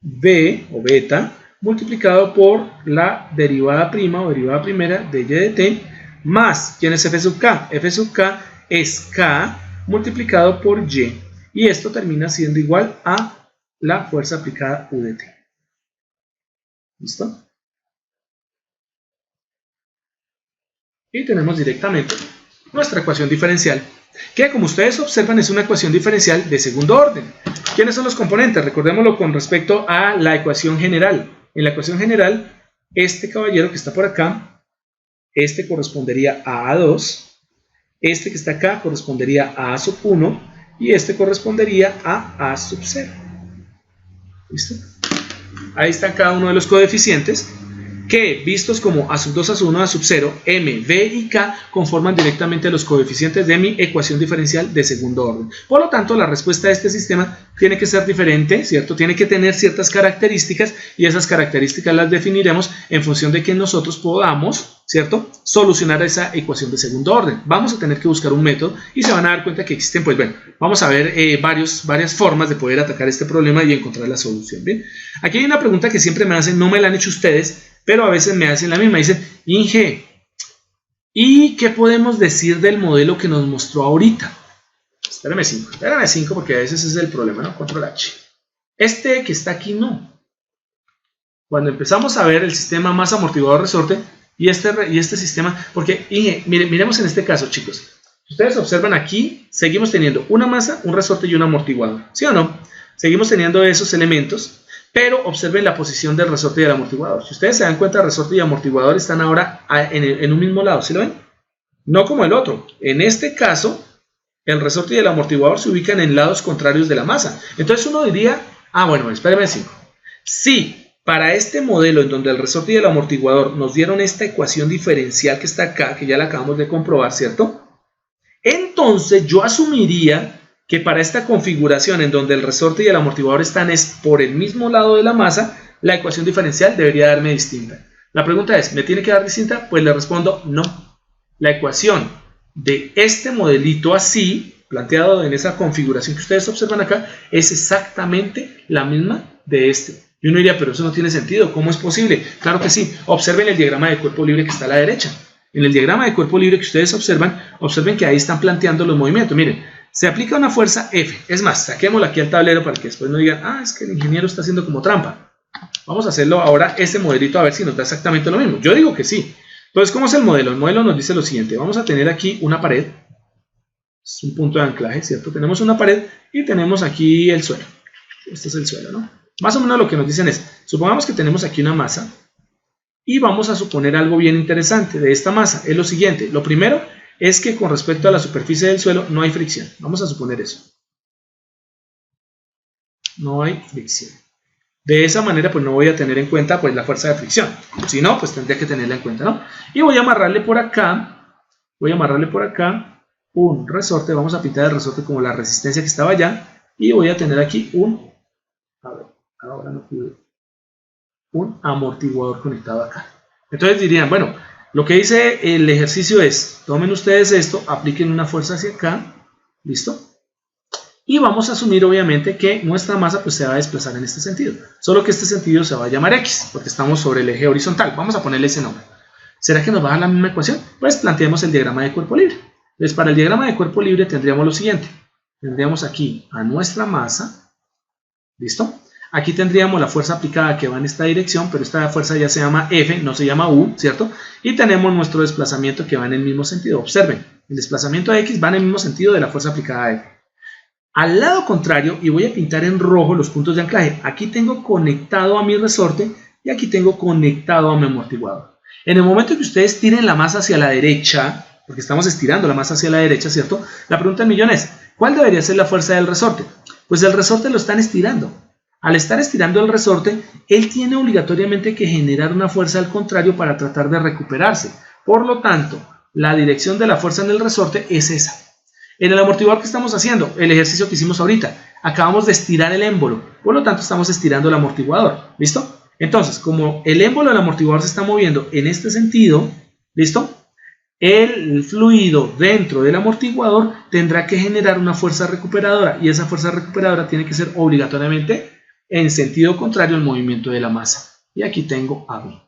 b o beta multiplicado por la derivada prima o derivada primera de y de t, más, ¿quién es F sub k? F sub k es k multiplicado por y, y esto termina siendo igual a la fuerza aplicada U de t. ¿Listo? Y tenemos directamente nuestra ecuación diferencial, que como ustedes observan es una ecuación diferencial de segundo orden. ¿Quiénes son los componentes? Recordémoslo con respecto a la ecuación general. En la ecuación general, este caballero que está por acá, este correspondería a A2, este que está acá correspondería a A sub 1 y este correspondería a A sub 0. ¿Listo? Ahí están cada uno de los coeficientes que, vistos como A sub 2, A sub 1, A sub 0, M, V y K, conforman directamente los coeficientes de mi ecuación diferencial de segundo orden. Por lo tanto, la respuesta de este sistema tiene que ser diferente, ¿cierto? Tiene que tener ciertas características y esas características las definiremos en función de que nosotros podamos, ¿cierto?, solucionar esa ecuación de segundo orden. Vamos a tener que buscar un método y se van a dar cuenta que existen, pues bueno, vamos a ver varias formas de poder atacar este problema y encontrar la solución. Bien, aquí hay una pregunta que siempre me hacen, no me la han hecho ustedes, pero a veces me hacen la misma. Dicen, Inge, ¿y qué podemos decir del modelo que nos mostró ahorita? Espérame 5 porque a veces es el problema, ¿no? Control H. Este que está aquí no. Cuando empezamos a ver el sistema masa amortiguador resorte y este sistema, porque Inge, miremos en este caso, chicos. Ustedes observan aquí, seguimos teniendo una masa, un resorte y un amortiguador. ¿Sí o no? Seguimos teniendo esos elementos. Pero observen la posición del resorte y del amortiguador. Si ustedes se dan cuenta, el resorte y el amortiguador están ahora en un mismo lado. ¿Sí lo ven? No como el otro. En este caso, el resorte y el amortiguador se ubican en lados contrarios de la masa. Entonces uno diría, bueno, espérenme 5. Si para este modelo en donde el resorte y el amortiguador nos dieron esta ecuación diferencial que está acá, que ya la acabamos de comprobar, ¿cierto? entonces yo asumiría que para esta configuración en donde el resorte y el amortiguador están por el mismo lado de la masa, la ecuación diferencial debería darme distinta. La pregunta es, ¿me tiene que dar distinta? Pues le respondo no. La ecuación de este modelito así, planteado en esa configuración que ustedes observan acá, es exactamente la misma de este. Y uno diría, pero eso no tiene sentido, ¿cómo es posible? Claro que sí. Observen el diagrama de cuerpo libre que está a la derecha. En el diagrama de cuerpo libre que ustedes observen que ahí están planteando los movimientos. Miren, se aplica una fuerza F. Es más, saquémosla aquí al tablero para que después no digan, ah, es que el ingeniero está haciendo como trampa. Vamos a hacerlo ahora este modelito a ver si nos da exactamente lo mismo. Yo digo que sí. Entonces, ¿cómo es el modelo? El modelo nos dice lo siguiente. Vamos a tener aquí una pared. Es un punto de anclaje, ¿cierto? Tenemos una pared y tenemos aquí el suelo. Este es el suelo, ¿no? Más o menos lo que nos dicen es, supongamos que tenemos aquí una masa y vamos a suponer algo bien interesante de esta masa. Es lo siguiente. Lo primero es que con respecto a la superficie del suelo no hay fricción. Vamos a suponer eso. No hay fricción. De esa manera pues no voy a tener en cuenta pues la fuerza de fricción. Si no, pues tendría que tenerla en cuenta, ¿no? Y voy a amarrarle por acá un resorte. Vamos a pintar el resorte como la resistencia que estaba allá. Y voy a tener aquí un amortiguador conectado acá. Entonces dirían, bueno, lo que dice el ejercicio es, tomen ustedes esto, apliquen una fuerza hacia acá, ¿listo? Y vamos a asumir obviamente que nuestra masa pues se va a desplazar en este sentido, solo que este sentido se va a llamar X, porque estamos sobre el eje horizontal. Vamos a ponerle ese nombre. ¿Será que nos va a dar la misma ecuación? Pues planteemos el diagrama de cuerpo libre. Entonces para el diagrama de cuerpo libre tendríamos lo siguiente. Tendríamos aquí a nuestra masa, ¿listo? Aquí tendríamos la fuerza aplicada que va en esta dirección, pero esta fuerza ya se llama F, no se llama U, ¿cierto? Y tenemos nuestro desplazamiento que va en el mismo sentido. Observen, el desplazamiento de X va en el mismo sentido de la fuerza aplicada a F. Al lado contrario, y voy a pintar en rojo los puntos de anclaje, aquí tengo conectado a mi resorte y aquí tengo conectado a mi amortiguador. En el momento que ustedes tiren la masa hacia la derecha, porque estamos estirando la masa hacia la derecha, ¿cierto? La pregunta del millón es, ¿cuál debería ser la fuerza del resorte? Pues el resorte lo están estirando. Al estar estirando el resorte, él tiene obligatoriamente que generar una fuerza al contrario para tratar de recuperarse. Por lo tanto, la dirección de la fuerza en el resorte es esa. En el amortiguador, ¿qué estamos haciendo? El ejercicio que hicimos ahorita. Acabamos de estirar el émbolo. Por lo tanto, estamos estirando el amortiguador. ¿Listo? Entonces, como el émbolo del amortiguador se está moviendo en este sentido, ¿listo? El fluido dentro del amortiguador tendrá que generar una fuerza recuperadora. Y esa fuerza recuperadora tiene que ser obligatoriamente en sentido contrario al movimiento de la masa. Y aquí tengo a B.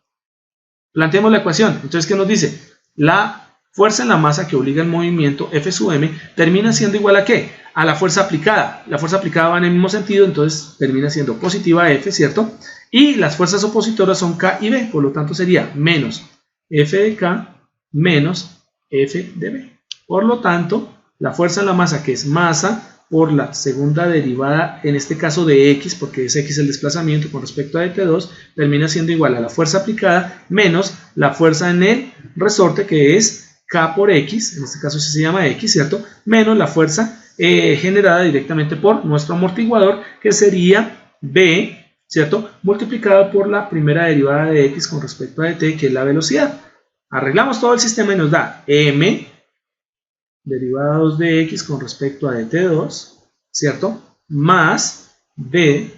Planteemos la ecuación. Entonces, ¿qué nos dice? La fuerza en la masa que obliga el movimiento F sub m termina siendo igual a ¿qué? A la fuerza aplicada. La fuerza aplicada va en el mismo sentido, entonces termina siendo positiva F, ¿cierto? Y las fuerzas opositoras son K y B, por lo tanto sería menos F de K menos F de B. Por lo tanto, la fuerza en la masa, que es masa por la segunda derivada, en este caso de X, porque es X el desplazamiento con respecto a dt2, termina siendo igual a la fuerza aplicada menos la fuerza en el resorte, que es K por X, en este caso se llama X, ¿cierto? Menos la fuerza generada directamente por nuestro amortiguador, que sería B, ¿cierto? Multiplicado por la primera derivada de X con respecto a dt, que es la velocidad. Arreglamos todo el sistema y nos da M derivada 2 de X con respecto a dt2, ¿cierto? Más B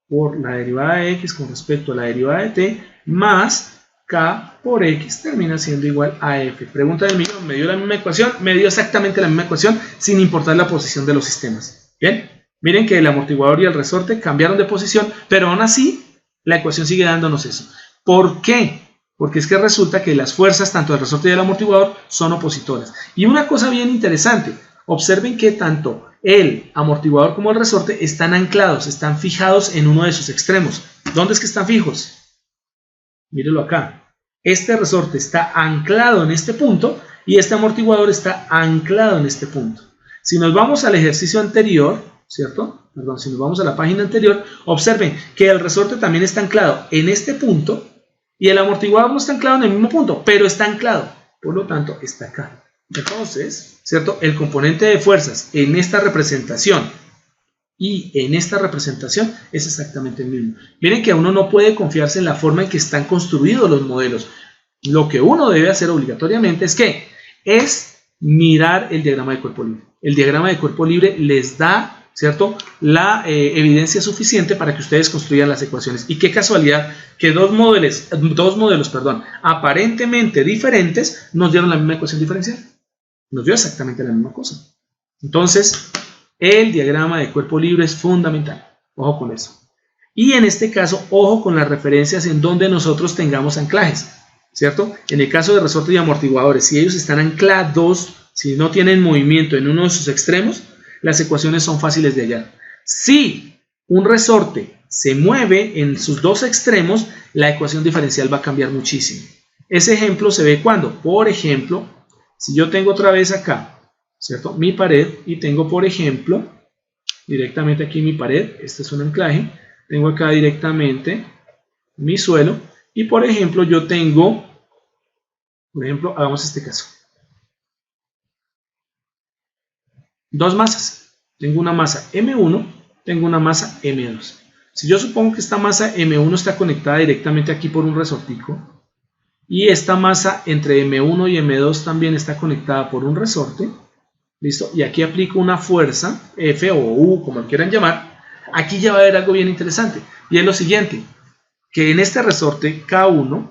por la derivada de X con respecto a la derivada de t, más K por X termina siendo igual a F. Pregunta del millón, ¿me dio la misma ecuación? Me dio exactamente la misma ecuación sin importar la posición de los sistemas. Bien, miren que el amortiguador y el resorte cambiaron de posición, pero aún así la ecuación sigue dándonos eso. ¿Por qué? Porque es que resulta que las fuerzas tanto del resorte y del amortiguador son opositoras. Y una cosa bien interesante, observen que tanto el amortiguador como el resorte están anclados, están fijados en uno de sus extremos. ¿Dónde es que están fijos? Mírenlo acá. Este resorte está anclado en este punto y este amortiguador está anclado en este punto. Si nos vamos al ejercicio anterior, ¿cierto? Perdón, si nos vamos a la página anterior, observen que el resorte también está anclado en este punto y el amortiguador no está anclado en el mismo punto, pero está anclado. Por lo tanto, está acá. Entonces, ¿cierto? El componente de fuerzas en esta representación y en esta representación es exactamente el mismo. Miren que uno no puede confiarse en la forma en que están construidos los modelos. Lo que uno debe hacer obligatoriamente es que es mirar el diagrama de cuerpo libre. El diagrama de cuerpo libre les da, ¿cierto?, la evidencia suficiente para que ustedes construyan las ecuaciones. Y qué casualidad que dos modelos, aparentemente diferentes nos dieron la misma ecuación diferencial. Nos dio exactamente la misma cosa. Entonces, el diagrama de cuerpo libre es fundamental. Ojo con eso. Y en este caso, ojo con las referencias en donde nosotros tengamos anclajes, ¿cierto? En el caso de resortes y amortiguadores, si ellos están anclados, si no tienen movimiento en uno de sus extremos, las ecuaciones son fáciles de hallar. Si un resorte se mueve en sus dos extremos, la ecuación diferencial va a cambiar muchísimo. Ese ejemplo se ve cuando, por ejemplo, si yo tengo otra vez acá, ¿cierto?, mi pared, y tengo, por ejemplo, directamente aquí mi pared, este es un anclaje, tengo acá directamente mi suelo, y por ejemplo yo tengo, hagamos este caso, dos masas. Tengo una masa M1, tengo una masa M2. Si yo supongo que esta masa M1 está conectada directamente aquí por un resortico, y esta masa entre M1 y M2 también está conectada por un resorte, ¿listo? Y aquí aplico una fuerza, F o U, como lo quieran llamar. Aquí ya va a haber algo bien interesante, y es lo siguiente, que en este resorte K1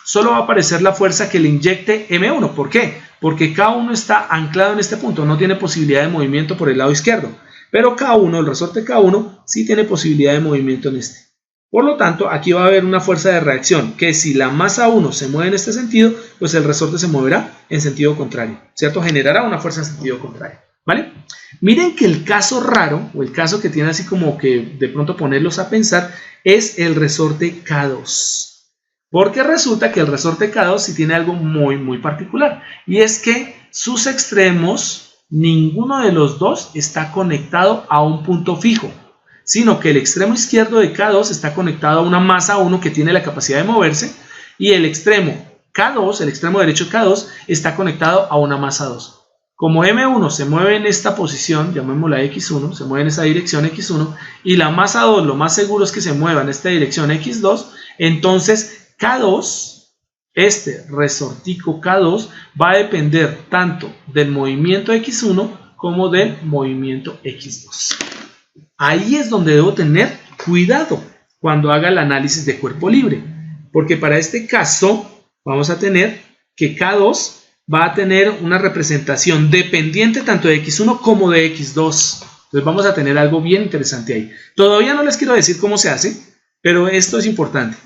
solo va a aparecer la fuerza que le inyecte M1. ¿Por qué? Porque K1 está anclado en este punto, no tiene posibilidad de movimiento por el lado izquierdo, pero K1, el resorte K1, sí tiene posibilidad de movimiento en este. Por lo tanto, aquí va a haber una fuerza de reacción, que si la masa 1 se mueve en este sentido, pues el resorte se moverá en sentido contrario, ¿cierto? Generará una fuerza en sentido contrario, ¿vale? Miren que el caso raro, o el caso que tiene así como que de pronto ponerlos a pensar, es el resorte K2. Porque resulta que el resorte K2 sí tiene algo muy particular, y es que sus extremos, ninguno de los dos está conectado a un punto fijo, sino que el extremo izquierdo de K2 está conectado a una masa 1 que tiene la capacidad de moverse, y el extremo K2, el extremo derecho K2, está conectado a una masa 2. Como M1 se mueve en esta posición, llamémosla X1, se mueve en esa dirección X1, y la masa 2 lo más seguro es que se mueva en esta dirección X2, entonces K2, este resortico K2, va a depender tanto del movimiento X1 como del movimiento X2. Ahí es donde debo tener cuidado cuando haga el análisis de cuerpo libre, porque para este caso vamos a tener que K2 va a tener una representación dependiente tanto de X1 como de X2. Entonces vamos a tener algo bien interesante ahí. Todavía no les quiero decir cómo se hace, pero esto es importante,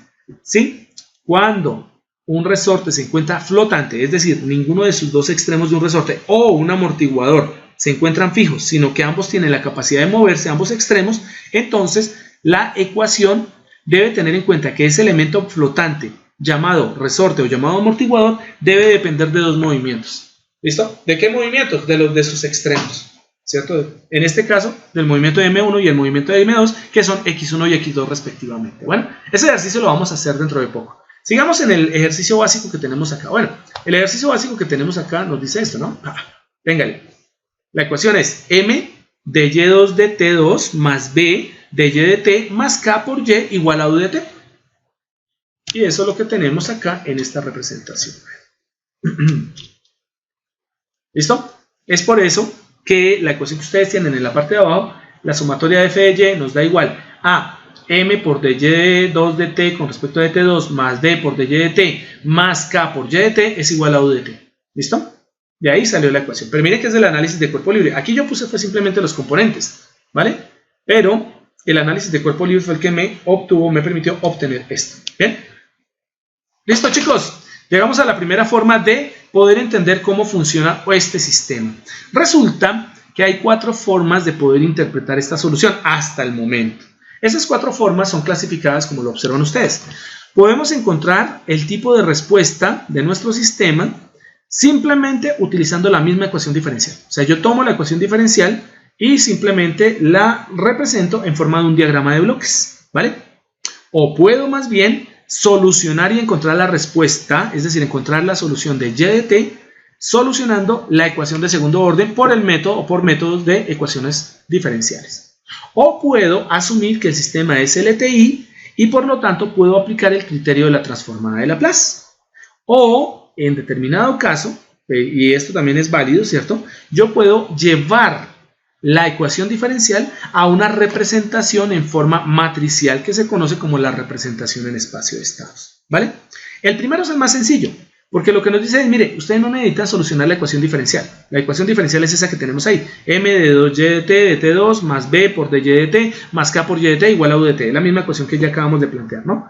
¿sí? Cuando un resorte se encuentra flotante, es decir, ninguno de sus dos extremos de un resorte o un amortiguador se encuentran fijos, sino que ambos tienen la capacidad de moverse, ambos extremos, entonces la ecuación debe tener en cuenta que ese elemento flotante llamado resorte o llamado amortiguador debe depender de dos movimientos. ¿Listo? ¿De qué movimientos? De los de sus extremos, ¿cierto? En este caso, del movimiento de M1 y el movimiento de M2, que son X1 y X2 respectivamente. Bueno, ese ejercicio lo vamos a hacer dentro de poco. Sigamos en el ejercicio básico que tenemos acá. Bueno, el ejercicio básico que tenemos acá nos dice esto, ¿no? Véngale. La ecuación es M de Y2 de T2 más B de Y de T más K por Y igual a U de T. Y eso es lo que tenemos acá en esta representación. ¿Listo? Es por eso que la ecuación que ustedes tienen en la parte de abajo, la sumatoria de F de Y nos da igual a M por dy de 2 de T con respecto a T2 más D por dy de T más K por Y de T es igual a U de T. ¿Listo? De ahí salió la ecuación. Pero miren que es del análisis de cuerpo libre. Aquí yo puse fue simplemente los componentes, ¿vale? Pero el análisis de cuerpo libre fue el que me permitió obtener esto. ¿Bien? Listo, chicos. Llegamos a la primera forma de poder entender cómo funciona este sistema. Resulta que hay 4 formas de poder interpretar esta solución hasta el momento. Esas 4 formas son clasificadas como lo observan ustedes. Podemos encontrar el tipo de respuesta de nuestro sistema simplemente utilizando la misma ecuación diferencial. O sea, yo tomo la ecuación diferencial y simplemente la represento en forma de un diagrama de bloques, ¿vale? O puedo más bien solucionar y encontrar la respuesta, es decir, encontrar la solución de Y de T, solucionando la ecuación de segundo orden por el método o por métodos de ecuaciones diferenciales. O puedo asumir que el sistema es LTI y por lo tanto puedo aplicar el criterio de la transformada de Laplace. O en determinado caso, y esto también es válido, ¿cierto? Yo puedo llevar la ecuación diferencial a una representación en forma matricial que se conoce como la representación en espacio de estados, ¿vale? El primero es el más sencillo, porque lo que nos dice es, mire, ustedes no necesitan solucionar la ecuación diferencial. La ecuación diferencial es esa que tenemos ahí, m de 2y de t de t2 más b por dy de t más k por y de t igual a u de t. Es la misma ecuación que ya acabamos de plantear, ¿no?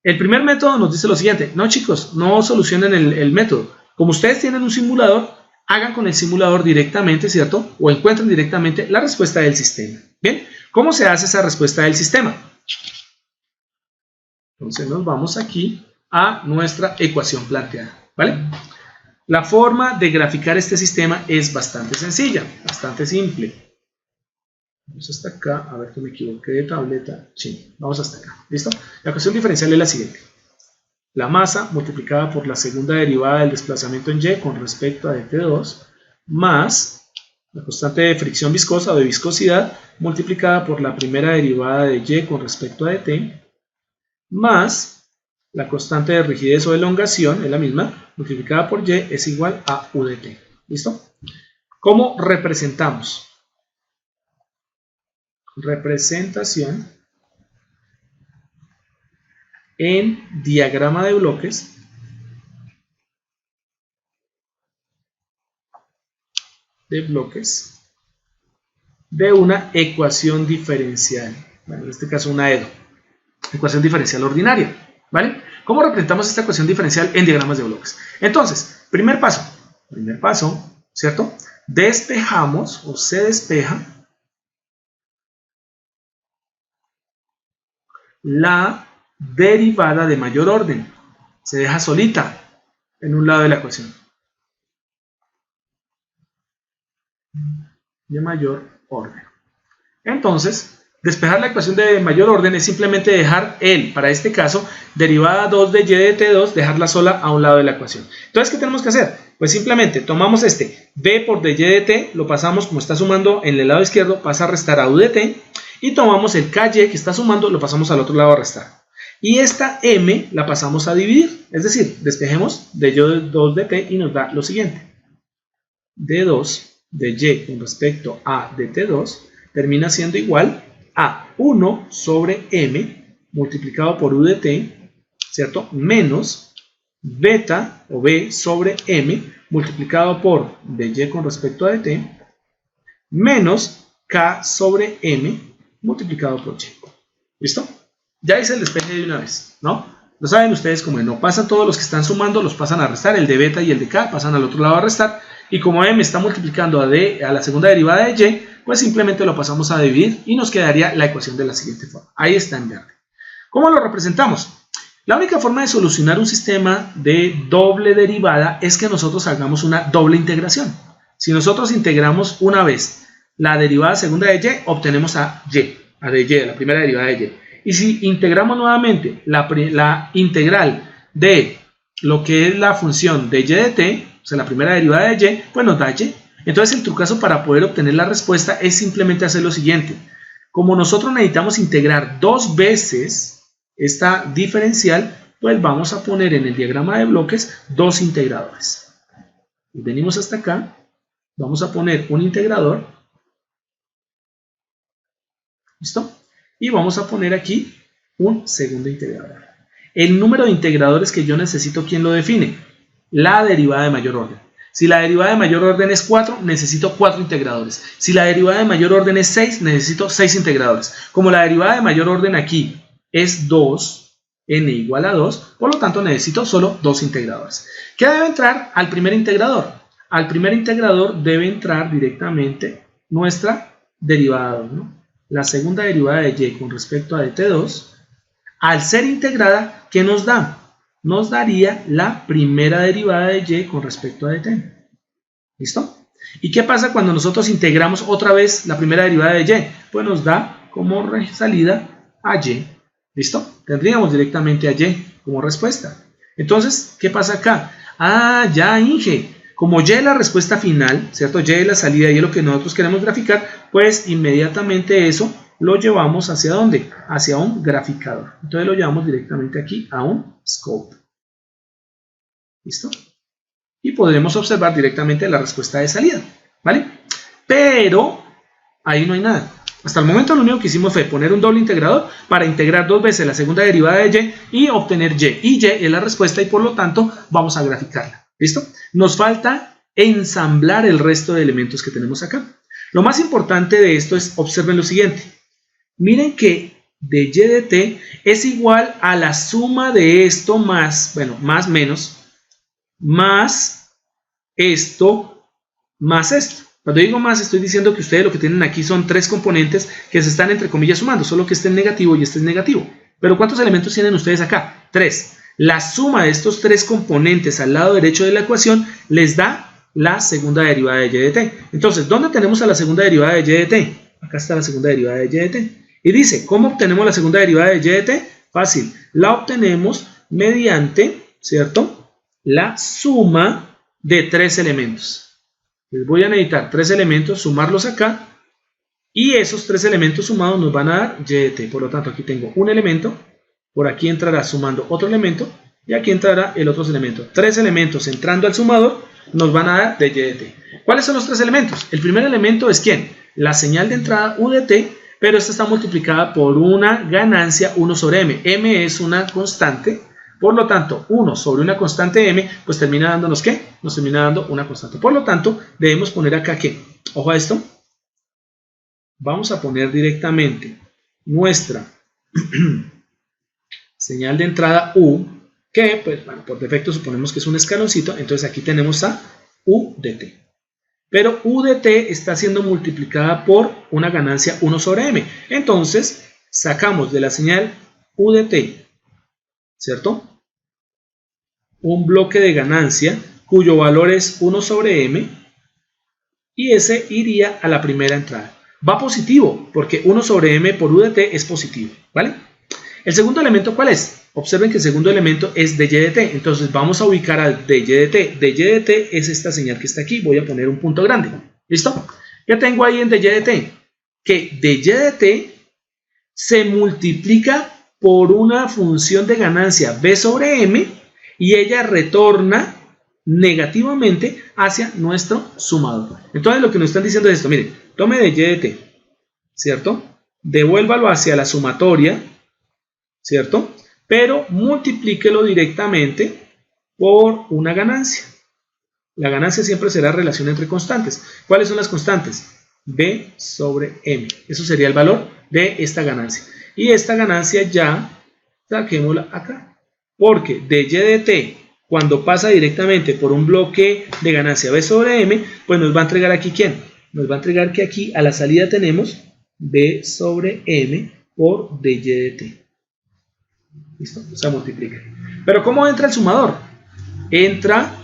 El primer método nos dice lo siguiente, no chicos, no solucionen el método. Como ustedes tienen un simulador, hagan con el simulador directamente, ¿cierto? O encuentren directamente la respuesta del sistema. Bien, ¿cómo se hace esa respuesta del sistema? Entonces nos vamos aquí a nuestra ecuación planteada, ¿vale? La forma de graficar este sistema es bastante sencilla, bastante simple. Vamos hasta acá, a ver que me equivoqué de tableta. Sí, vamos hasta acá, ¿listo? La ecuación diferencial es la siguiente. La masa multiplicada por la segunda derivada del desplazamiento en y con respecto a dt2 más la constante de fricción viscosa o de viscosidad multiplicada por la primera derivada de y con respecto a dt más la constante de rigidez o elongación, es la misma, multiplicada por y es igual a u de t. ¿Listo? ¿Cómo representamos? Representación en diagrama de bloques de una ecuación diferencial, bueno, en este caso una EDO, ecuación diferencial ordinaria, ¿vale? ¿Cómo representamos esta ecuación diferencial en diagramas de bloques? Entonces, primer paso, ¿cierto? Despejamos o se despeja la derivada de mayor orden, se deja solita en un lado de la ecuación de mayor orden. Entonces, despejar la ecuación de mayor orden es simplemente dejar para este caso, derivada 2 de y de t2, dejarla sola a un lado de la ecuación. Entonces, ¿qué tenemos que hacer? Pues simplemente tomamos b por dy de t, lo pasamos como está sumando en el lado izquierdo, pasa a restar a u de t, y tomamos el ky que está sumando, lo pasamos al otro lado a restar. Y esta m la pasamos a dividir, es decir, despejemos de y2 de t y nos da lo siguiente. d2 de y con respecto a dt2 termina siendo igual a 1 sobre m multiplicado por u de t, ¿cierto? Menos beta o b sobre m multiplicado por dy con respecto a dt menos k sobre m multiplicado por y. ¿Listo? Ya hice el despeje de una vez, ¿no? Lo saben ustedes como no pasan todos los que están sumando, los pasan a restar, el de beta y el de k pasan al otro lado a restar, y como m está multiplicando a la segunda derivada de y, pues simplemente lo pasamos a dividir y nos quedaría la ecuación de la siguiente forma. Ahí está en verde. ¿Cómo lo representamos? La única forma de solucionar un sistema de doble derivada es que nosotros hagamos una doble integración. Si nosotros integramos una vez la derivada segunda de y, obtenemos a la primera derivada de y. Y si integramos nuevamente la integral de lo que es la función de y de t, o sea, la primera derivada de y, pues nos da y. Entonces el trucazo para poder obtener la respuesta es simplemente hacer lo siguiente. Como nosotros necesitamos integrar dos veces esta diferencial, pues vamos a poner en el diagrama de bloques dos integradores. Y venimos hasta acá, vamos a poner un integrador. ¿Listo? Y vamos a poner aquí un segundo integrador. El número de integradores que yo necesito, ¿quién lo define? La derivada de mayor orden. Si la derivada de mayor orden es 4, necesito 4 integradores. Si la derivada de mayor orden es 6, necesito 6 integradores. Como la derivada de mayor orden aquí es 2, n igual a 2, por lo tanto necesito solo 2 integradores. ¿Qué debe entrar al primer integrador? Al primer integrador debe entrar directamente nuestra derivada 2, ¿no? La segunda derivada de y con respecto a dt2, al ser integrada, ¿qué nos da? Nos daría la primera derivada de y con respecto a dt. ¿Listo? ¿Y qué pasa cuando nosotros integramos otra vez la primera derivada de y? Pues nos da como salida a y. ¿Listo? Tendríamos directamente a y como respuesta. Entonces, ¿qué pasa acá? Ah, ya, Inge. Como y es la respuesta final, ¿cierto? Y es la salida y es lo que nosotros queremos graficar, pues inmediatamente eso lo llevamos ¿hacia dónde? Hacia un graficador. Entonces lo llevamos directamente aquí a un scope. ¿Listo? y podremos observar directamente la respuesta de salida, ¿vale? Pero ahí no hay nada. Hasta el momento lo único que hicimos fue poner un doble integrador para integrar 2 veces la segunda derivada de y obtener y. Y es la respuesta y por lo tanto vamos a graficarla. ¿Listo? Nos falta ensamblar el resto de elementos que tenemos acá. Lo más importante de esto es, observen lo siguiente. Miren que de y de t es igual a la suma de esto más, bueno, más menos, más esto, más esto. Cuando digo más, estoy diciendo que ustedes lo que tienen aquí son 3 componentes que se están entre comillas sumando, solo que este es negativo y este es negativo. Pero ¿cuántos elementos tienen ustedes acá? 3. La suma de estos 3 componentes al lado derecho de la ecuación les da la segunda derivada de y de t. Entonces, ¿dónde tenemos a la segunda derivada de y de t? Acá está la segunda derivada de y de t. Y dice, ¿cómo obtenemos la segunda derivada de y de t? Fácil, la obtenemos mediante, ¿cierto?, la suma de 3 elementos. Les voy a necesitar 3 elementos, sumarlos acá, y esos 3 elementos sumados nos van a dar y de t. Por lo tanto, aquí tengo un elemento, por aquí entrará sumando otro elemento, y aquí entrará el otro elemento. 3 elementos entrando al sumador nos van a dar de y de t. ¿Cuáles son los 3 elementos? El primer elemento es ¿quién? La señal de entrada u de t, pero esta está multiplicada por una ganancia 1 sobre m. M es una constante. Por lo tanto, 1 sobre una constante m, pues termina dándonos ¿qué? Nos termina dando una constante. Por lo tanto, debemos poner acá ¿qué? Ojo a esto. Vamos a poner directamente nuestra señal de entrada u, que pues, bueno, por defecto suponemos que es un escaloncito. Entonces aquí tenemos a u de t. Pero u de t está siendo multiplicada por una ganancia 1 sobre m. Entonces, sacamos de la señal u de t, ¿cierto?, un bloque de ganancia cuyo valor es 1 sobre m y ese iría a la primera entrada. Va positivo porque 1 sobre m por u de t es positivo, ¿vale? El segundo elemento, ¿cuál es? Observen que el segundo elemento es de y de t. Entonces vamos a ubicar al de y de t. De y de t es esta señal que está aquí. Voy a poner un punto grande. ¿Listo? ¿Qué tengo ahí en de y de t? Que de y de t se multiplica por una función de ganancia b sobre m y ella retorna negativamente hacia nuestro sumador. Entonces lo que nos están diciendo es esto. Miren, tome de y de t, ¿cierto? Devuélvalo hacia la sumatoria, ¿cierto? Pero multiplíquelo directamente por una ganancia. La ganancia siempre será relación entre constantes. ¿Cuáles son las constantes? B sobre M. Eso sería el valor de esta ganancia. Y esta ganancia ya saquémosla acá. Porque de y de t, cuando pasa directamente por un bloque de ganancia B sobre M, pues nos va a entregar aquí ¿quién? Nos va a entregar que aquí a la salida tenemos B sobre M por de y de t. ¿Listo? Se multiplica. Pero ¿cómo entra el sumador? Entra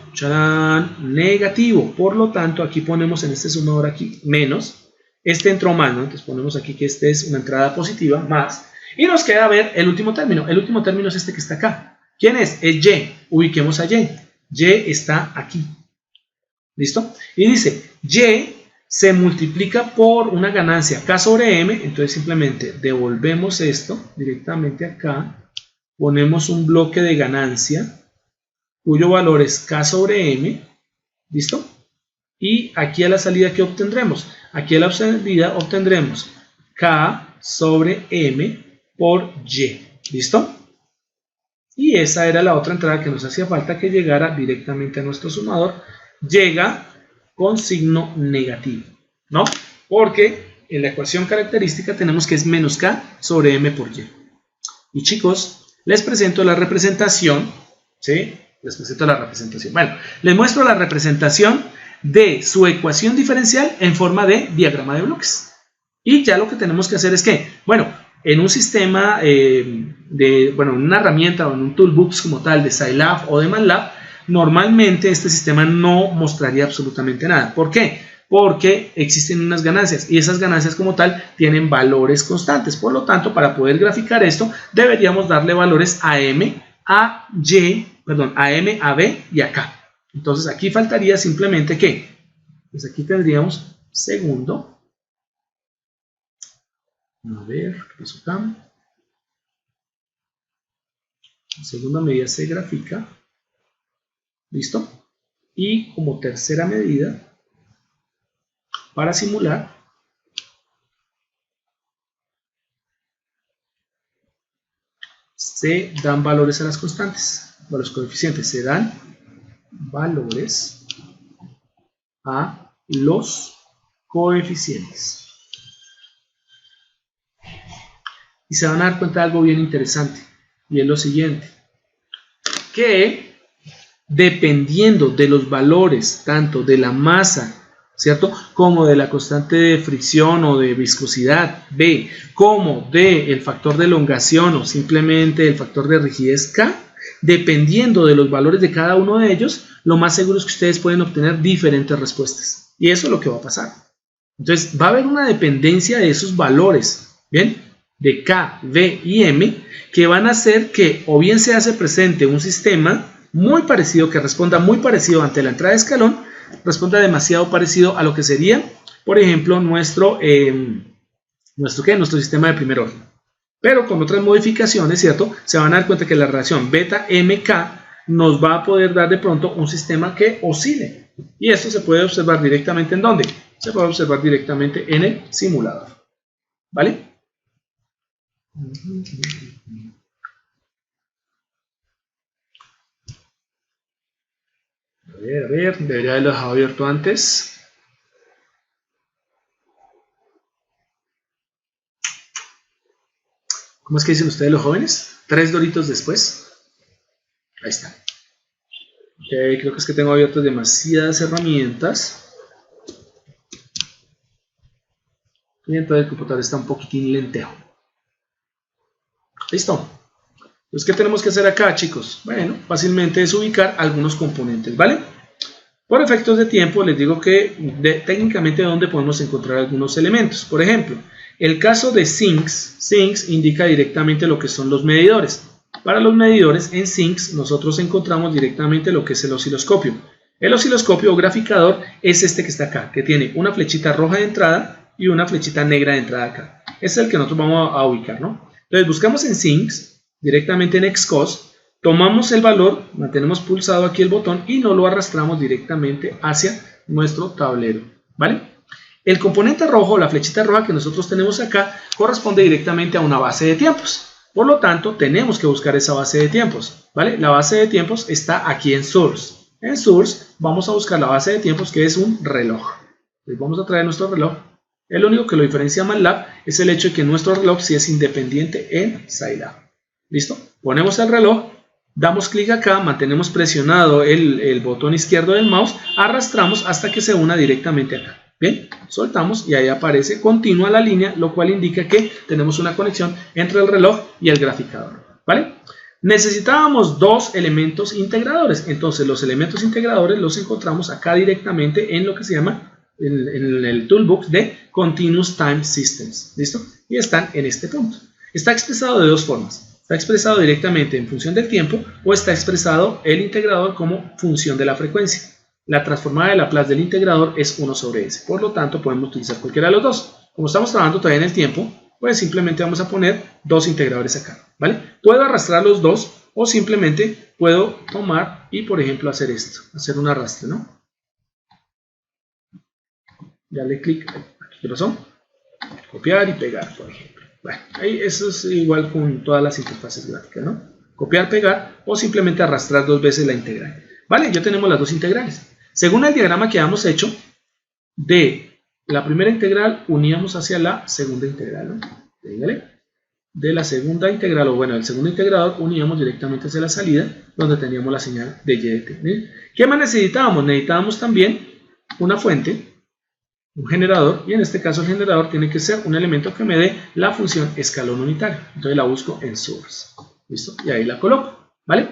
negativo. Por lo tanto, aquí ponemos en este sumador aquí menos. Este entró más, ¿no? Entonces ponemos aquí que este es una entrada positiva, más. Y nos queda ver el último término. El último término es este que está acá. ¿Quién es? Es y. Ubiquemos a y. Y está aquí. ¿Listo? Y dice, y se multiplica por una ganancia k sobre m. Entonces simplemente devolvemos esto directamente acá. Ponemos un bloque de ganancia cuyo valor es k sobre m. ¿Listo? Y aquí a la salida, ¿qué obtendremos? Aquí a la salida obtendremos k sobre m por y. ¿Listo? Y esa era la otra entrada que nos hacía falta que llegara directamente a nuestro sumador. Llega con signo negativo, ¿no? Porque en la ecuación característica tenemos que es menos k sobre m por y. Y chicos, les presento la representación, ¿sí? Les presento la representación. Bueno, les muestro la representación de su ecuación diferencial en forma de diagrama de bloques. Y ya lo que tenemos que hacer es que, bueno, en un sistema, en una herramienta o en un toolbox como tal de Scilab o de MATLAB, normalmente este sistema no mostraría absolutamente nada. ¿Por qué? Porque existen unas ganancias y esas ganancias como tal tienen valores constantes. Por lo tanto, para poder graficar esto, deberíamos darle valores a M, a M, a B y a K. Entonces aquí faltaría simplemente ¿qué? Pues aquí tendríamos segundo. A ver, ¿qué pasó acá? Segunda medida se grafica. ¿Listo? Y como tercera medida, para simular, se dan valores a las constantes, a los coeficientes, se dan valores a los coeficientes. Y se van a dar cuenta de algo bien interesante, y es lo siguiente, que dependiendo de los valores tanto de la masa, ¿cierto?, como de la constante de fricción o de viscosidad B, como del factor de elongación o simplemente el factor de rigidez K, dependiendo de los valores de cada uno de ellos, lo más seguro es que ustedes pueden obtener diferentes respuestas. Y eso es lo que va a pasar. Entonces va a haber una dependencia de esos valores, ¿bien?, de K, V y M, que van a hacer que o bien se hace presente un sistema muy parecido, que responda muy parecido ante la entrada de escalón, responda demasiado parecido a lo que sería, por ejemplo, nuestro sistema de primer orden. Pero con otras modificaciones, ¿cierto?, se van a dar cuenta que la relación beta MK nos va a poder dar de pronto un sistema que oscile. Y esto se puede observar directamente ¿en dónde? Se puede observar directamente en el simulador. ¿Vale? A ver, debería haberlo dejado abierto antes. ¿Cómo es que dicen ustedes los jóvenes? 3 doritos después. Ahí está. Okay, creo que es que tengo abiertas demasiadas herramientas. Y entonces el computador está un poquitín lentejo. Listo. Entonces, ¿qué tenemos que hacer acá, chicos? Bueno, fácilmente es ubicar algunos componentes, ¿vale? Por efectos de tiempo, les digo que técnicamente dónde podemos encontrar algunos elementos. Por ejemplo, el caso de sinks indica directamente lo que son los medidores. Para los medidores en sinks nosotros encontramos directamente lo que es el osciloscopio. El osciloscopio o graficador es este que está acá, que tiene una flechita roja de entrada y una flechita negra de entrada acá. Ese es el que nosotros vamos a ubicar, ¿no? Entonces buscamos en sinks, directamente en Xcos, tomamos el valor, mantenemos pulsado aquí el botón y nos lo arrastramos directamente hacia nuestro tablero, ¿vale? El componente rojo, la flechita roja que nosotros tenemos acá, corresponde directamente a una base de tiempos. Por lo tanto, tenemos que buscar esa base de tiempos, ¿vale? La base de tiempos está aquí en Source. En Source vamos a buscar la base de tiempos, que es un reloj. Entonces vamos a traer nuestro reloj. El único que lo diferencia a MATLAB es el hecho de que nuestro reloj sí es independiente en Scilab. ¿Listo? Ponemos el reloj, damos clic acá, mantenemos presionado el botón izquierdo del mouse, arrastramos hasta que se una directamente acá. Bien, soltamos y ahí aparece continua la línea, lo cual indica que tenemos una conexión entre el reloj y el graficador, ¿vale? Necesitábamos dos elementos integradores, entonces los elementos integradores los encontramos acá directamente en lo que se llama en el toolbox de Continuous Time Systems, ¿listo? Y están en este punto. Está expresado de dos formas, está expresado directamente en función del tiempo o está expresado el integrador como función de la frecuencia. La transformada de Laplace del integrador es 1 sobre s, por lo tanto podemos utilizar cualquiera de los dos. Como estamos trabajando todavía en el tiempo, pues simplemente vamos a poner dos integradores acá, ¿vale? Puedo arrastrar los dos o simplemente puedo tomar y por ejemplo hacer esto, hacer un arrastre, ¿no? Dale clic, aquí ¿qué pasó? Copiar y pegar, por ejemplo. Bueno, ahí eso es igual con todas las interfaces gráficas, ¿no? Copiar, pegar o simplemente arrastrar dos veces la integral. Vale, ya tenemos las dos integrales. Según el diagrama que habíamos hecho, de la primera integral uníamos hacia la segunda integral, ¿no? De la segunda integral, o bueno, del segundo integrador uníamos directamente hacia la salida, donde teníamos la señal de y de t. ¿Bien? ¿Qué más necesitábamos? Necesitábamos también una fuente, un generador, y en este caso el generador tiene que ser un elemento que me dé la función escalón unitario. Entonces la busco en Source. ¿Listo? Y ahí la coloco, ¿vale?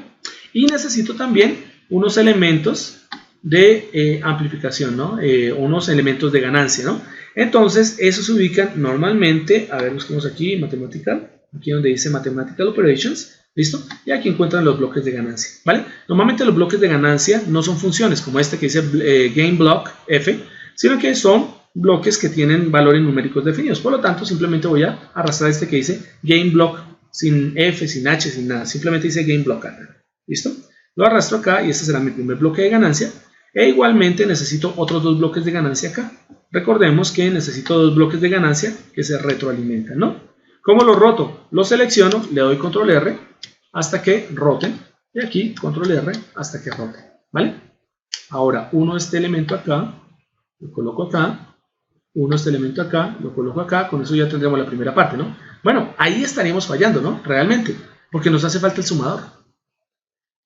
Y necesito también unos elementos de amplificación, ¿no? Unos elementos de ganancia, ¿no? Entonces, esos se ubican normalmente, a ver, busquemos aquí, Mathematical, aquí donde dice Mathematical Operations, ¿listo? Y aquí encuentran los bloques de ganancia, ¿vale? Normalmente los bloques de ganancia no son funciones, como este que dice Game Block F, sino que son bloques que tienen valores numéricos definidos. Por lo tanto, simplemente voy a arrastrar este que dice Game Block, sin F, sin H, sin nada, simplemente dice Game Block acá, ¿listo? Lo arrastro acá y este será mi primer bloque de ganancia. E igualmente necesito otros 2 bloques de ganancia acá. Recordemos que necesito 2 bloques de ganancia que se retroalimentan, ¿no? ¿Cómo los roto? Los selecciono, le doy control R hasta que roten. Y aquí control R hasta que roten, ¿vale? Ahora, uno este elemento acá, lo coloco acá. Uno este elemento acá, lo coloco acá. Con eso ya tendremos la primera parte, ¿no? Bueno, ahí estaríamos fallando, ¿no? Realmente, porque nos hace falta el sumador.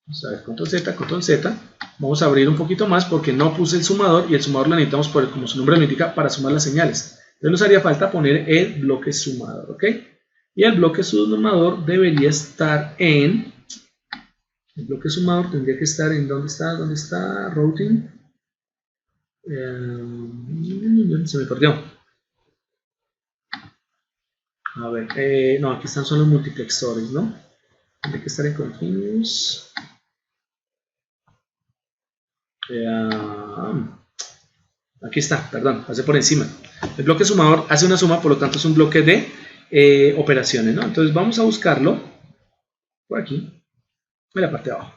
Vamos a ver, control Z. Vamos a abrir un poquito más porque no puse el sumador y el sumador lo necesitamos, como su nombre lo indica, para sumar las señales. Entonces nos haría falta poner el bloque sumador, ¿ok? Y el bloque sumador debería estar en... El bloque sumador tendría que estar en... ¿Dónde está? Routing. Se me perdió. A ver, no, aquí están solo los multiplexores, ¿no? Tendría que estar en continuous. Aquí está, perdón, pasé por encima. El bloque sumador hace una suma, por lo tanto es un bloque de operaciones, ¿no? Entonces vamos a buscarlo por aquí, en la parte de abajo.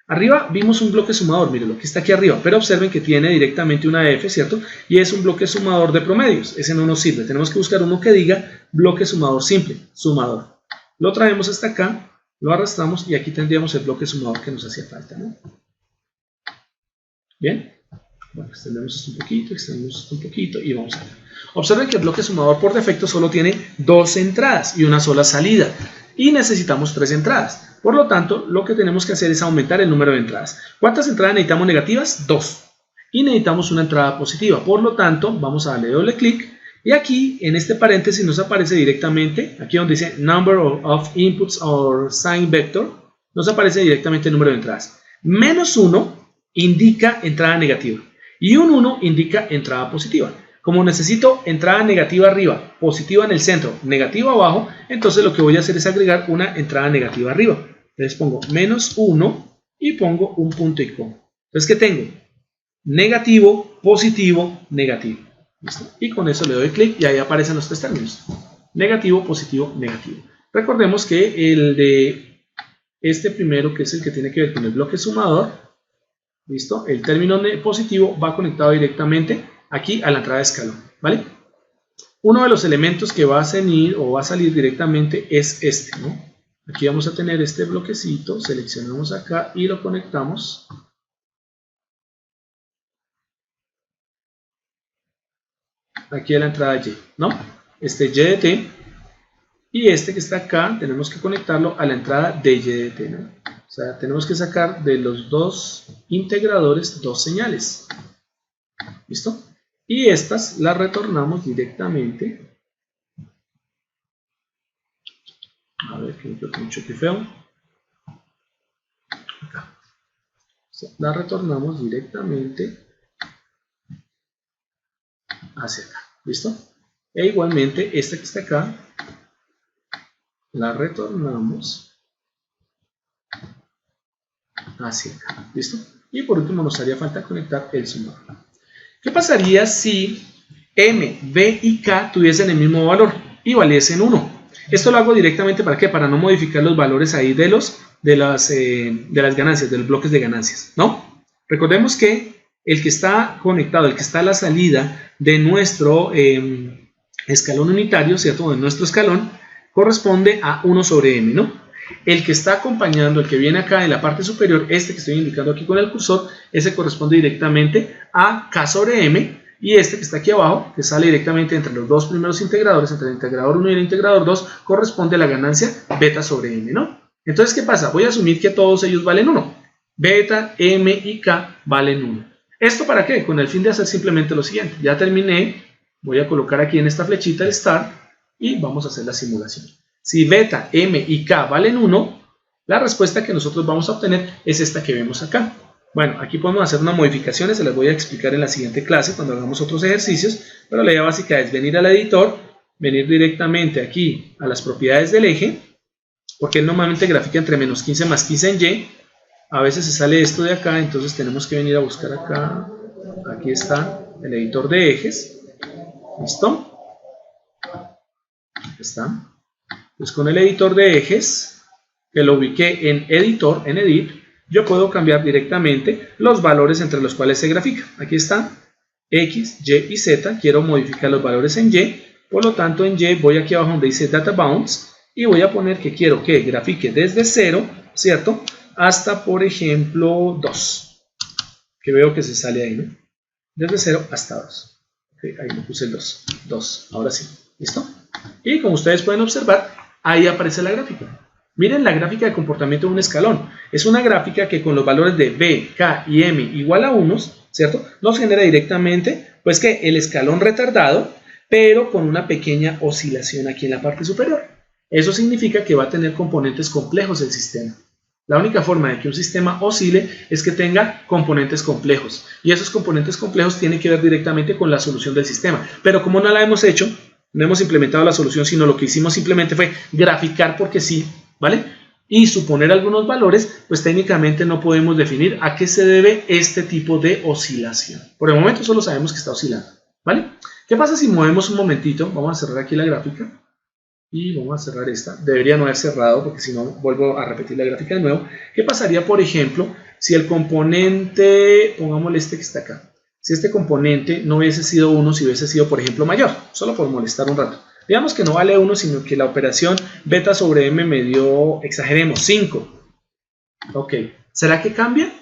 Arriba vimos un bloque sumador, miren lo que está aquí arriba, pero observen que tiene directamente una F, ¿cierto? Y es un bloque sumador de promedios, ese no nos sirve, tenemos que buscar uno que diga bloque sumador simple, sumador. Lo traemos hasta acá, lo arrastramos y aquí tendríamos el bloque sumador que nos hacía falta, ¿no? Bien, bueno, extendemos esto un poquito y vamos a ver. Observen que el bloque sumador por defecto solo tiene 2 entradas y una sola salida y necesitamos 3 entradas. Por lo tanto, lo que tenemos que hacer es aumentar el número de entradas. ¿Cuántas entradas necesitamos negativas? 2. Y necesitamos una entrada positiva. Por lo tanto, vamos a darle doble clic y aquí en este paréntesis nos aparece directamente, aquí donde dice Number of Inputs or Sign Vector, nos aparece directamente el número de entradas. Menos 1 indica entrada negativa y un 1 indica entrada positiva. Como necesito entrada negativa arriba, positiva en el centro, negativa abajo, entonces lo que voy a hacer es agregar una entrada negativa arriba. Entonces pongo menos 1 y pongo un punto y coma. Entonces, ¿qué tengo? Negativo, positivo, negativo. ¿Listo? Y con eso le doy clic y ahí aparecen los 3 términos. Negativo, positivo, negativo. Recordemos que el de este primero, que es el que tiene que ver con el bloque sumador, ¿listo? El término positivo va conectado directamente aquí a la entrada de escalón, ¿vale? Uno de los elementos que va a salir directamente es este, ¿no? Aquí vamos a tener este bloquecito, seleccionamos acá y lo conectamos. Aquí a la entrada Y, ¿no? Este Y de T y este que está acá tenemos que conectarlo a la entrada de Y de T, ¿no? O sea, tenemos que sacar de los 2 integradores 2 señales. ¿Listo? Y estas las retornamos directamente. A ver, que me quedó un choque feo. Acá. O sea, las retornamos directamente hacia acá. ¿Listo? E igualmente, esta que está acá, la retornamos hacia acá. ¿Listo? Y por último nos haría falta conectar el sumador. ¿Qué pasaría si M, B y K tuviesen el mismo valor y valiesen 1? Esto lo hago directamente ¿para qué? Para no modificar los valores ahí de las ganancias, de los bloques de ganancias, ¿no? Recordemos que el que está conectado, el que está a la salida de nuestro escalón unitario, ¿cierto? De nuestro escalón, corresponde a 1 sobre M, ¿no? El que está acompañando, el que viene acá en la parte superior, este que estoy indicando aquí con el cursor, ese corresponde directamente a K sobre M, y este que está aquí abajo, que sale directamente entre los 2 primeros integradores, entre el integrador 1 y el integrador 2, corresponde a la ganancia beta sobre M, ¿no? Entonces, ¿qué pasa? Voy a asumir que todos ellos valen 1. Beta, M y K valen 1. ¿Esto para qué? Con el fin de hacer simplemente lo siguiente. Ya terminé, voy a colocar aquí en esta flechita el Start y vamos a hacer la simulación. Si beta, M y K valen 1, la respuesta que nosotros vamos a obtener es esta que vemos acá. Bueno, aquí podemos hacer unas modificaciones, se las voy a explicar en la siguiente clase cuando hagamos otros ejercicios, pero la idea básica es venir al editor, venir directamente aquí a las propiedades del eje, porque él normalmente grafica entre menos 15 más 15 en Y. A veces se sale esto de acá, entonces tenemos que venir a buscar acá. Aquí está el editor de ejes. ¿Listo? Aquí está. Pues con el editor de ejes, que lo ubiqué en editor, en edit, yo puedo cambiar directamente los valores entre los cuales se grafica. Aquí está X, Y y Z. Quiero modificar los valores en Y. Por lo tanto, en Y voy aquí abajo donde dice Data Bounds y voy a poner que quiero que grafique desde 0, ¿cierto? Hasta, por ejemplo, 2. Que veo que se sale ahí, ¿no? Desde 0 hasta 2. Okay, ahí le puse el 2. 2. Ahora sí. ¿Listo? Y como ustedes pueden observar, ahí aparece la gráfica. Miren la gráfica de comportamiento de un escalón. Es una gráfica que con los valores de B, K y M igual a 1, ¿cierto? Nos genera directamente, pues que el escalón retardado, pero con una pequeña oscilación aquí en la parte superior. Eso significa que va a tener componentes complejos el sistema. La única forma de que un sistema oscile es que tenga componentes complejos. Y esos componentes complejos tienen que ver directamente con la solución del sistema. Pero como no la hemos hecho, no hemos implementado la solución, sino lo que hicimos simplemente fue graficar porque sí, ¿vale? Y suponer algunos valores, pues técnicamente no podemos definir a qué se debe este tipo de oscilación. Por el momento solo sabemos que está oscilando, ¿vale? ¿Qué pasa si movemos un momentito? Vamos a cerrar aquí la gráfica. Y vamos a cerrar esta. Debería no haber cerrado porque si no vuelvo a repetir la gráfica de nuevo. ¿Qué pasaría, por ejemplo, si el componente, pongámosle este que está acá, si este componente no hubiese sido 1, si hubiese sido, por ejemplo, mayor? Solo por molestar un rato. Digamos que no vale 1, sino que la operación beta sobre m me dio, exageremos, 5. Ok. ¿Será que cambia?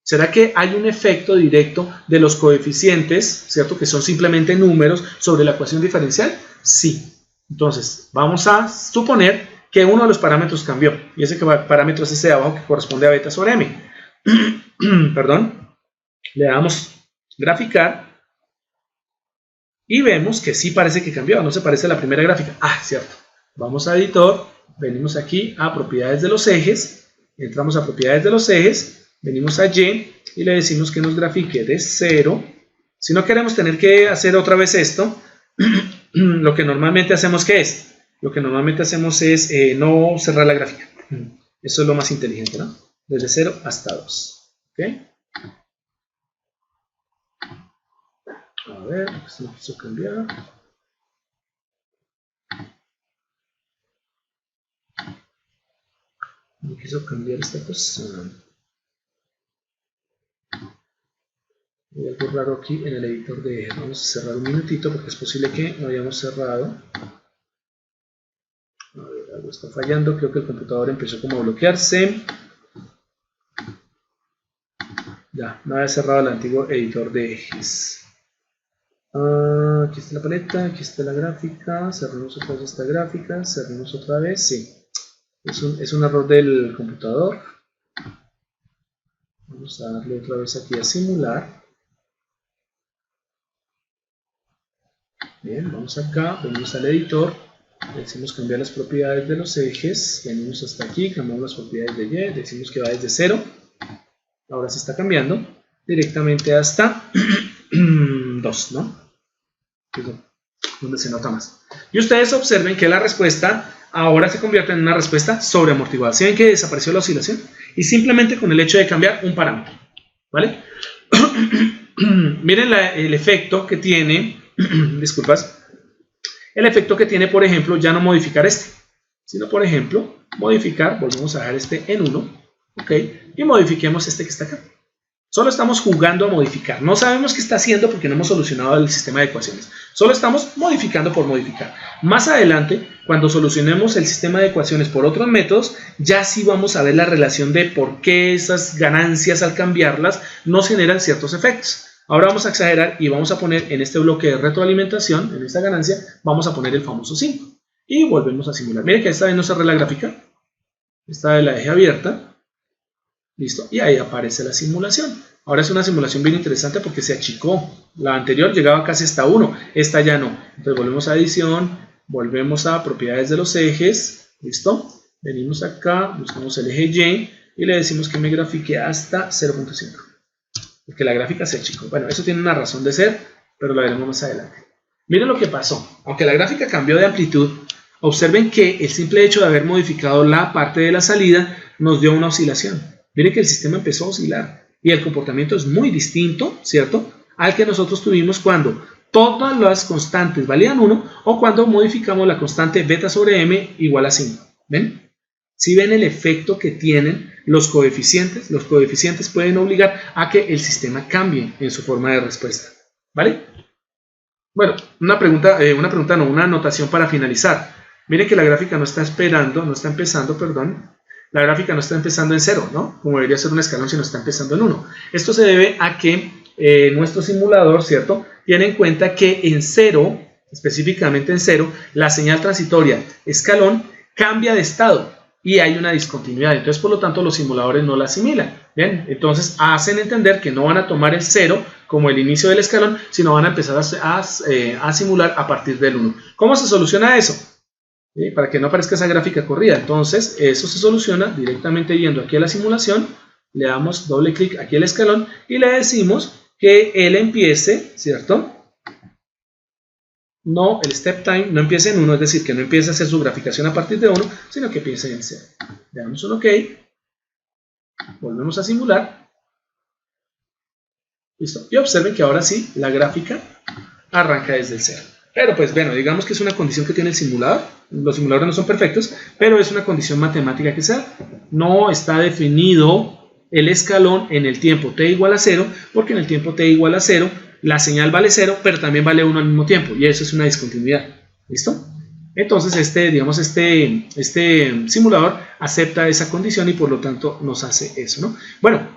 ¿Será que hay un efecto directo de los coeficientes, ¿cierto? Que son simplemente números sobre la ecuación diferencial? Sí. Entonces, vamos a suponer que uno de los parámetros cambió. Y ese parámetro es ese de abajo que corresponde a beta sobre m. Perdón. Le damos graficar. Y vemos que sí parece que cambió. No se parece a la primera gráfica. Ah, cierto. Vamos a editor. Venimos aquí a propiedades de los ejes. Entramos a propiedades de los ejes. Venimos a Y. Y le decimos que nos grafique de 0. Si no queremos tener que hacer otra vez esto, lo que normalmente hacemos, ¿qué es? Lo que normalmente hacemos es no cerrar la gráfica. Eso es lo más inteligente, ¿no? Desde 0 hasta 2. ¿Ok? A ver, se me quiso cambiar. Me quiso cambiar esta cosa. Hay algo raro aquí en el editor de ejes. Vamos a cerrar un minutito porque es posible que no hayamos cerrado. A ver, algo está fallando. Creo que el computador empezó como a bloquearse. Ya, no había cerrado el antiguo editor de ejes. Aquí está la paleta, aquí está la gráfica. Cerramos otra vez esta gráfica. Cerramos otra vez, sí. Es un error del computador. Vamos a darle otra vez aquí a simular. Bien, vamos acá, venimos al editor, decimos cambiar las propiedades de los ejes, venimos hasta aquí, cambiamos las propiedades de Y, decimos que va desde 0, ahora se está cambiando directamente hasta 2, ¿no? Es donde se nota más. Y ustedes observen que la respuesta ahora se convierte en una respuesta sobreamortiguada. ¿Sí ven que desapareció la oscilación? Y simplemente con el hecho de cambiar un parámetro, ¿vale? Miren el efecto que tiene. Disculpas, el efecto que tiene, por ejemplo, ya no modificar este, sino, por ejemplo, modificar, volvemos a dejar este en 1, ok, y modifiquemos este que está acá. Solo estamos jugando a modificar, no sabemos qué está haciendo porque no hemos solucionado el sistema de ecuaciones, solo estamos modificando por modificar. Más adelante, cuando solucionemos el sistema de ecuaciones por otros métodos, ya sí vamos a ver la relación de por qué esas ganancias al cambiarlas nos generan ciertos efectos. Ahora vamos a exagerar y vamos a poner en este bloque de retroalimentación, en esta ganancia, vamos a poner el famoso 5. Y volvemos a simular. Miren que esta vez no cerré la gráfica. Esta vez la dejé abierta. Listo. Y ahí aparece la simulación. Ahora es una simulación bien interesante porque se achicó. La anterior llegaba casi hasta 1. Esta ya no. Entonces volvemos a edición. Volvemos a propiedades de los ejes. ¿Listo? Venimos acá. Buscamos el eje Y. Y le decimos que me grafique hasta 0.5. Porque la gráfica se achicó. Bueno, eso tiene una razón de ser, pero la veremos más adelante. Miren lo que pasó. Aunque la gráfica cambió de amplitud, observen que el simple hecho de haber modificado la parte de la salida nos dio una oscilación. Miren que el sistema empezó a oscilar y el comportamiento es muy distinto, ¿cierto?, al que nosotros tuvimos cuando todas las constantes valían 1 o cuando modificamos la constante beta sobre m igual a 5. ¿Ven? ¿Sí ven el efecto que tienen los coeficientes? Los coeficientes pueden obligar a que el sistema cambie en su forma de respuesta. ¿Vale? Bueno, una anotación para finalizar. Miren que la gráfica no está empezando, la gráfica no está empezando en 0, ¿no? Como debería ser un escalón si no está empezando en 1. Esto se debe a que nuestro simulador, ¿cierto?, tiene en cuenta que en 0, específicamente en 0, la señal transitoria escalón cambia de estado y hay una discontinuidad. Entonces, por lo tanto, los simuladores no la asimilan. ¿Bien? Entonces, hacen entender que no van a tomar el 0 como el inicio del escalón, sino van a empezar a simular a partir del 1. ¿Cómo se soluciona eso? ¿Sí? Para que no aparezca esa gráfica corrida. Entonces, eso se soluciona directamente yendo aquí a la simulación, le damos doble clic aquí al escalón y le decimos que él empiece, ¿cierto? No, el step time no empiece en 1, es decir, que no empiece a hacer su graficación a partir de 1, sino que empiece en 0. Le damos un OK, volvemos a simular. Listo. Y observen que ahora sí, la gráfica arranca desde el 0. Pero pues bueno, digamos que es una condición que tiene el simulador. Los simuladores no son perfectos, pero es una condición matemática que se da. No está definido el escalón en el tiempo t igual a 0, porque en el tiempo t igual a 0, la señal vale 0, pero también vale 1 al mismo tiempo, y eso es una discontinuidad. ¿Listo? Entonces, este simulador acepta esa condición y por lo tanto nos hace eso, ¿no? Bueno,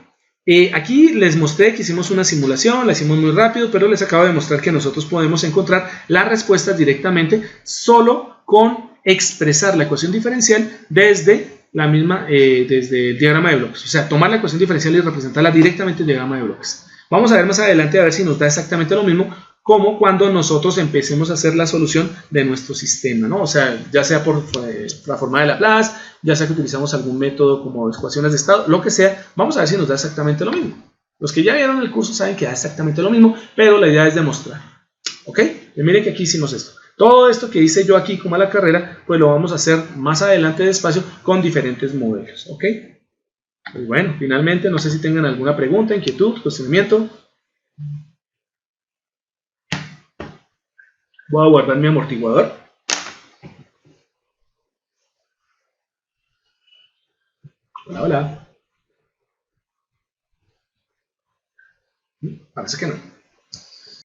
aquí les mostré que hicimos una simulación, la hicimos muy rápido, pero les acabo de mostrar que nosotros podemos encontrar las respuestas directamente solo con expresar la ecuación diferencial desde desde el diagrama de bloques. O sea, tomar la ecuación diferencial y representarla directamente en el diagrama de bloques. Vamos a ver más adelante a ver si nos da exactamente lo mismo como cuando nosotros empecemos a hacer la solución de nuestro sistema, ¿no? O sea, ya sea por la forma de Laplace, ya sea que utilizamos algún método como ecuaciones de estado, lo que sea, vamos a ver si nos da exactamente lo mismo. Los que ya vieron el curso saben que da exactamente lo mismo, pero la idea es demostrar. ¿Ok? Y miren que aquí hicimos esto. Todo esto que hice yo aquí como a la carrera, pues lo vamos a hacer más adelante despacio con diferentes modelos. ¿Ok? Pues bueno, finalmente, no sé si tengan alguna pregunta, inquietud, cuestionamiento. Voy a guardar mi amortiguador. Hola, hola. Parece que no.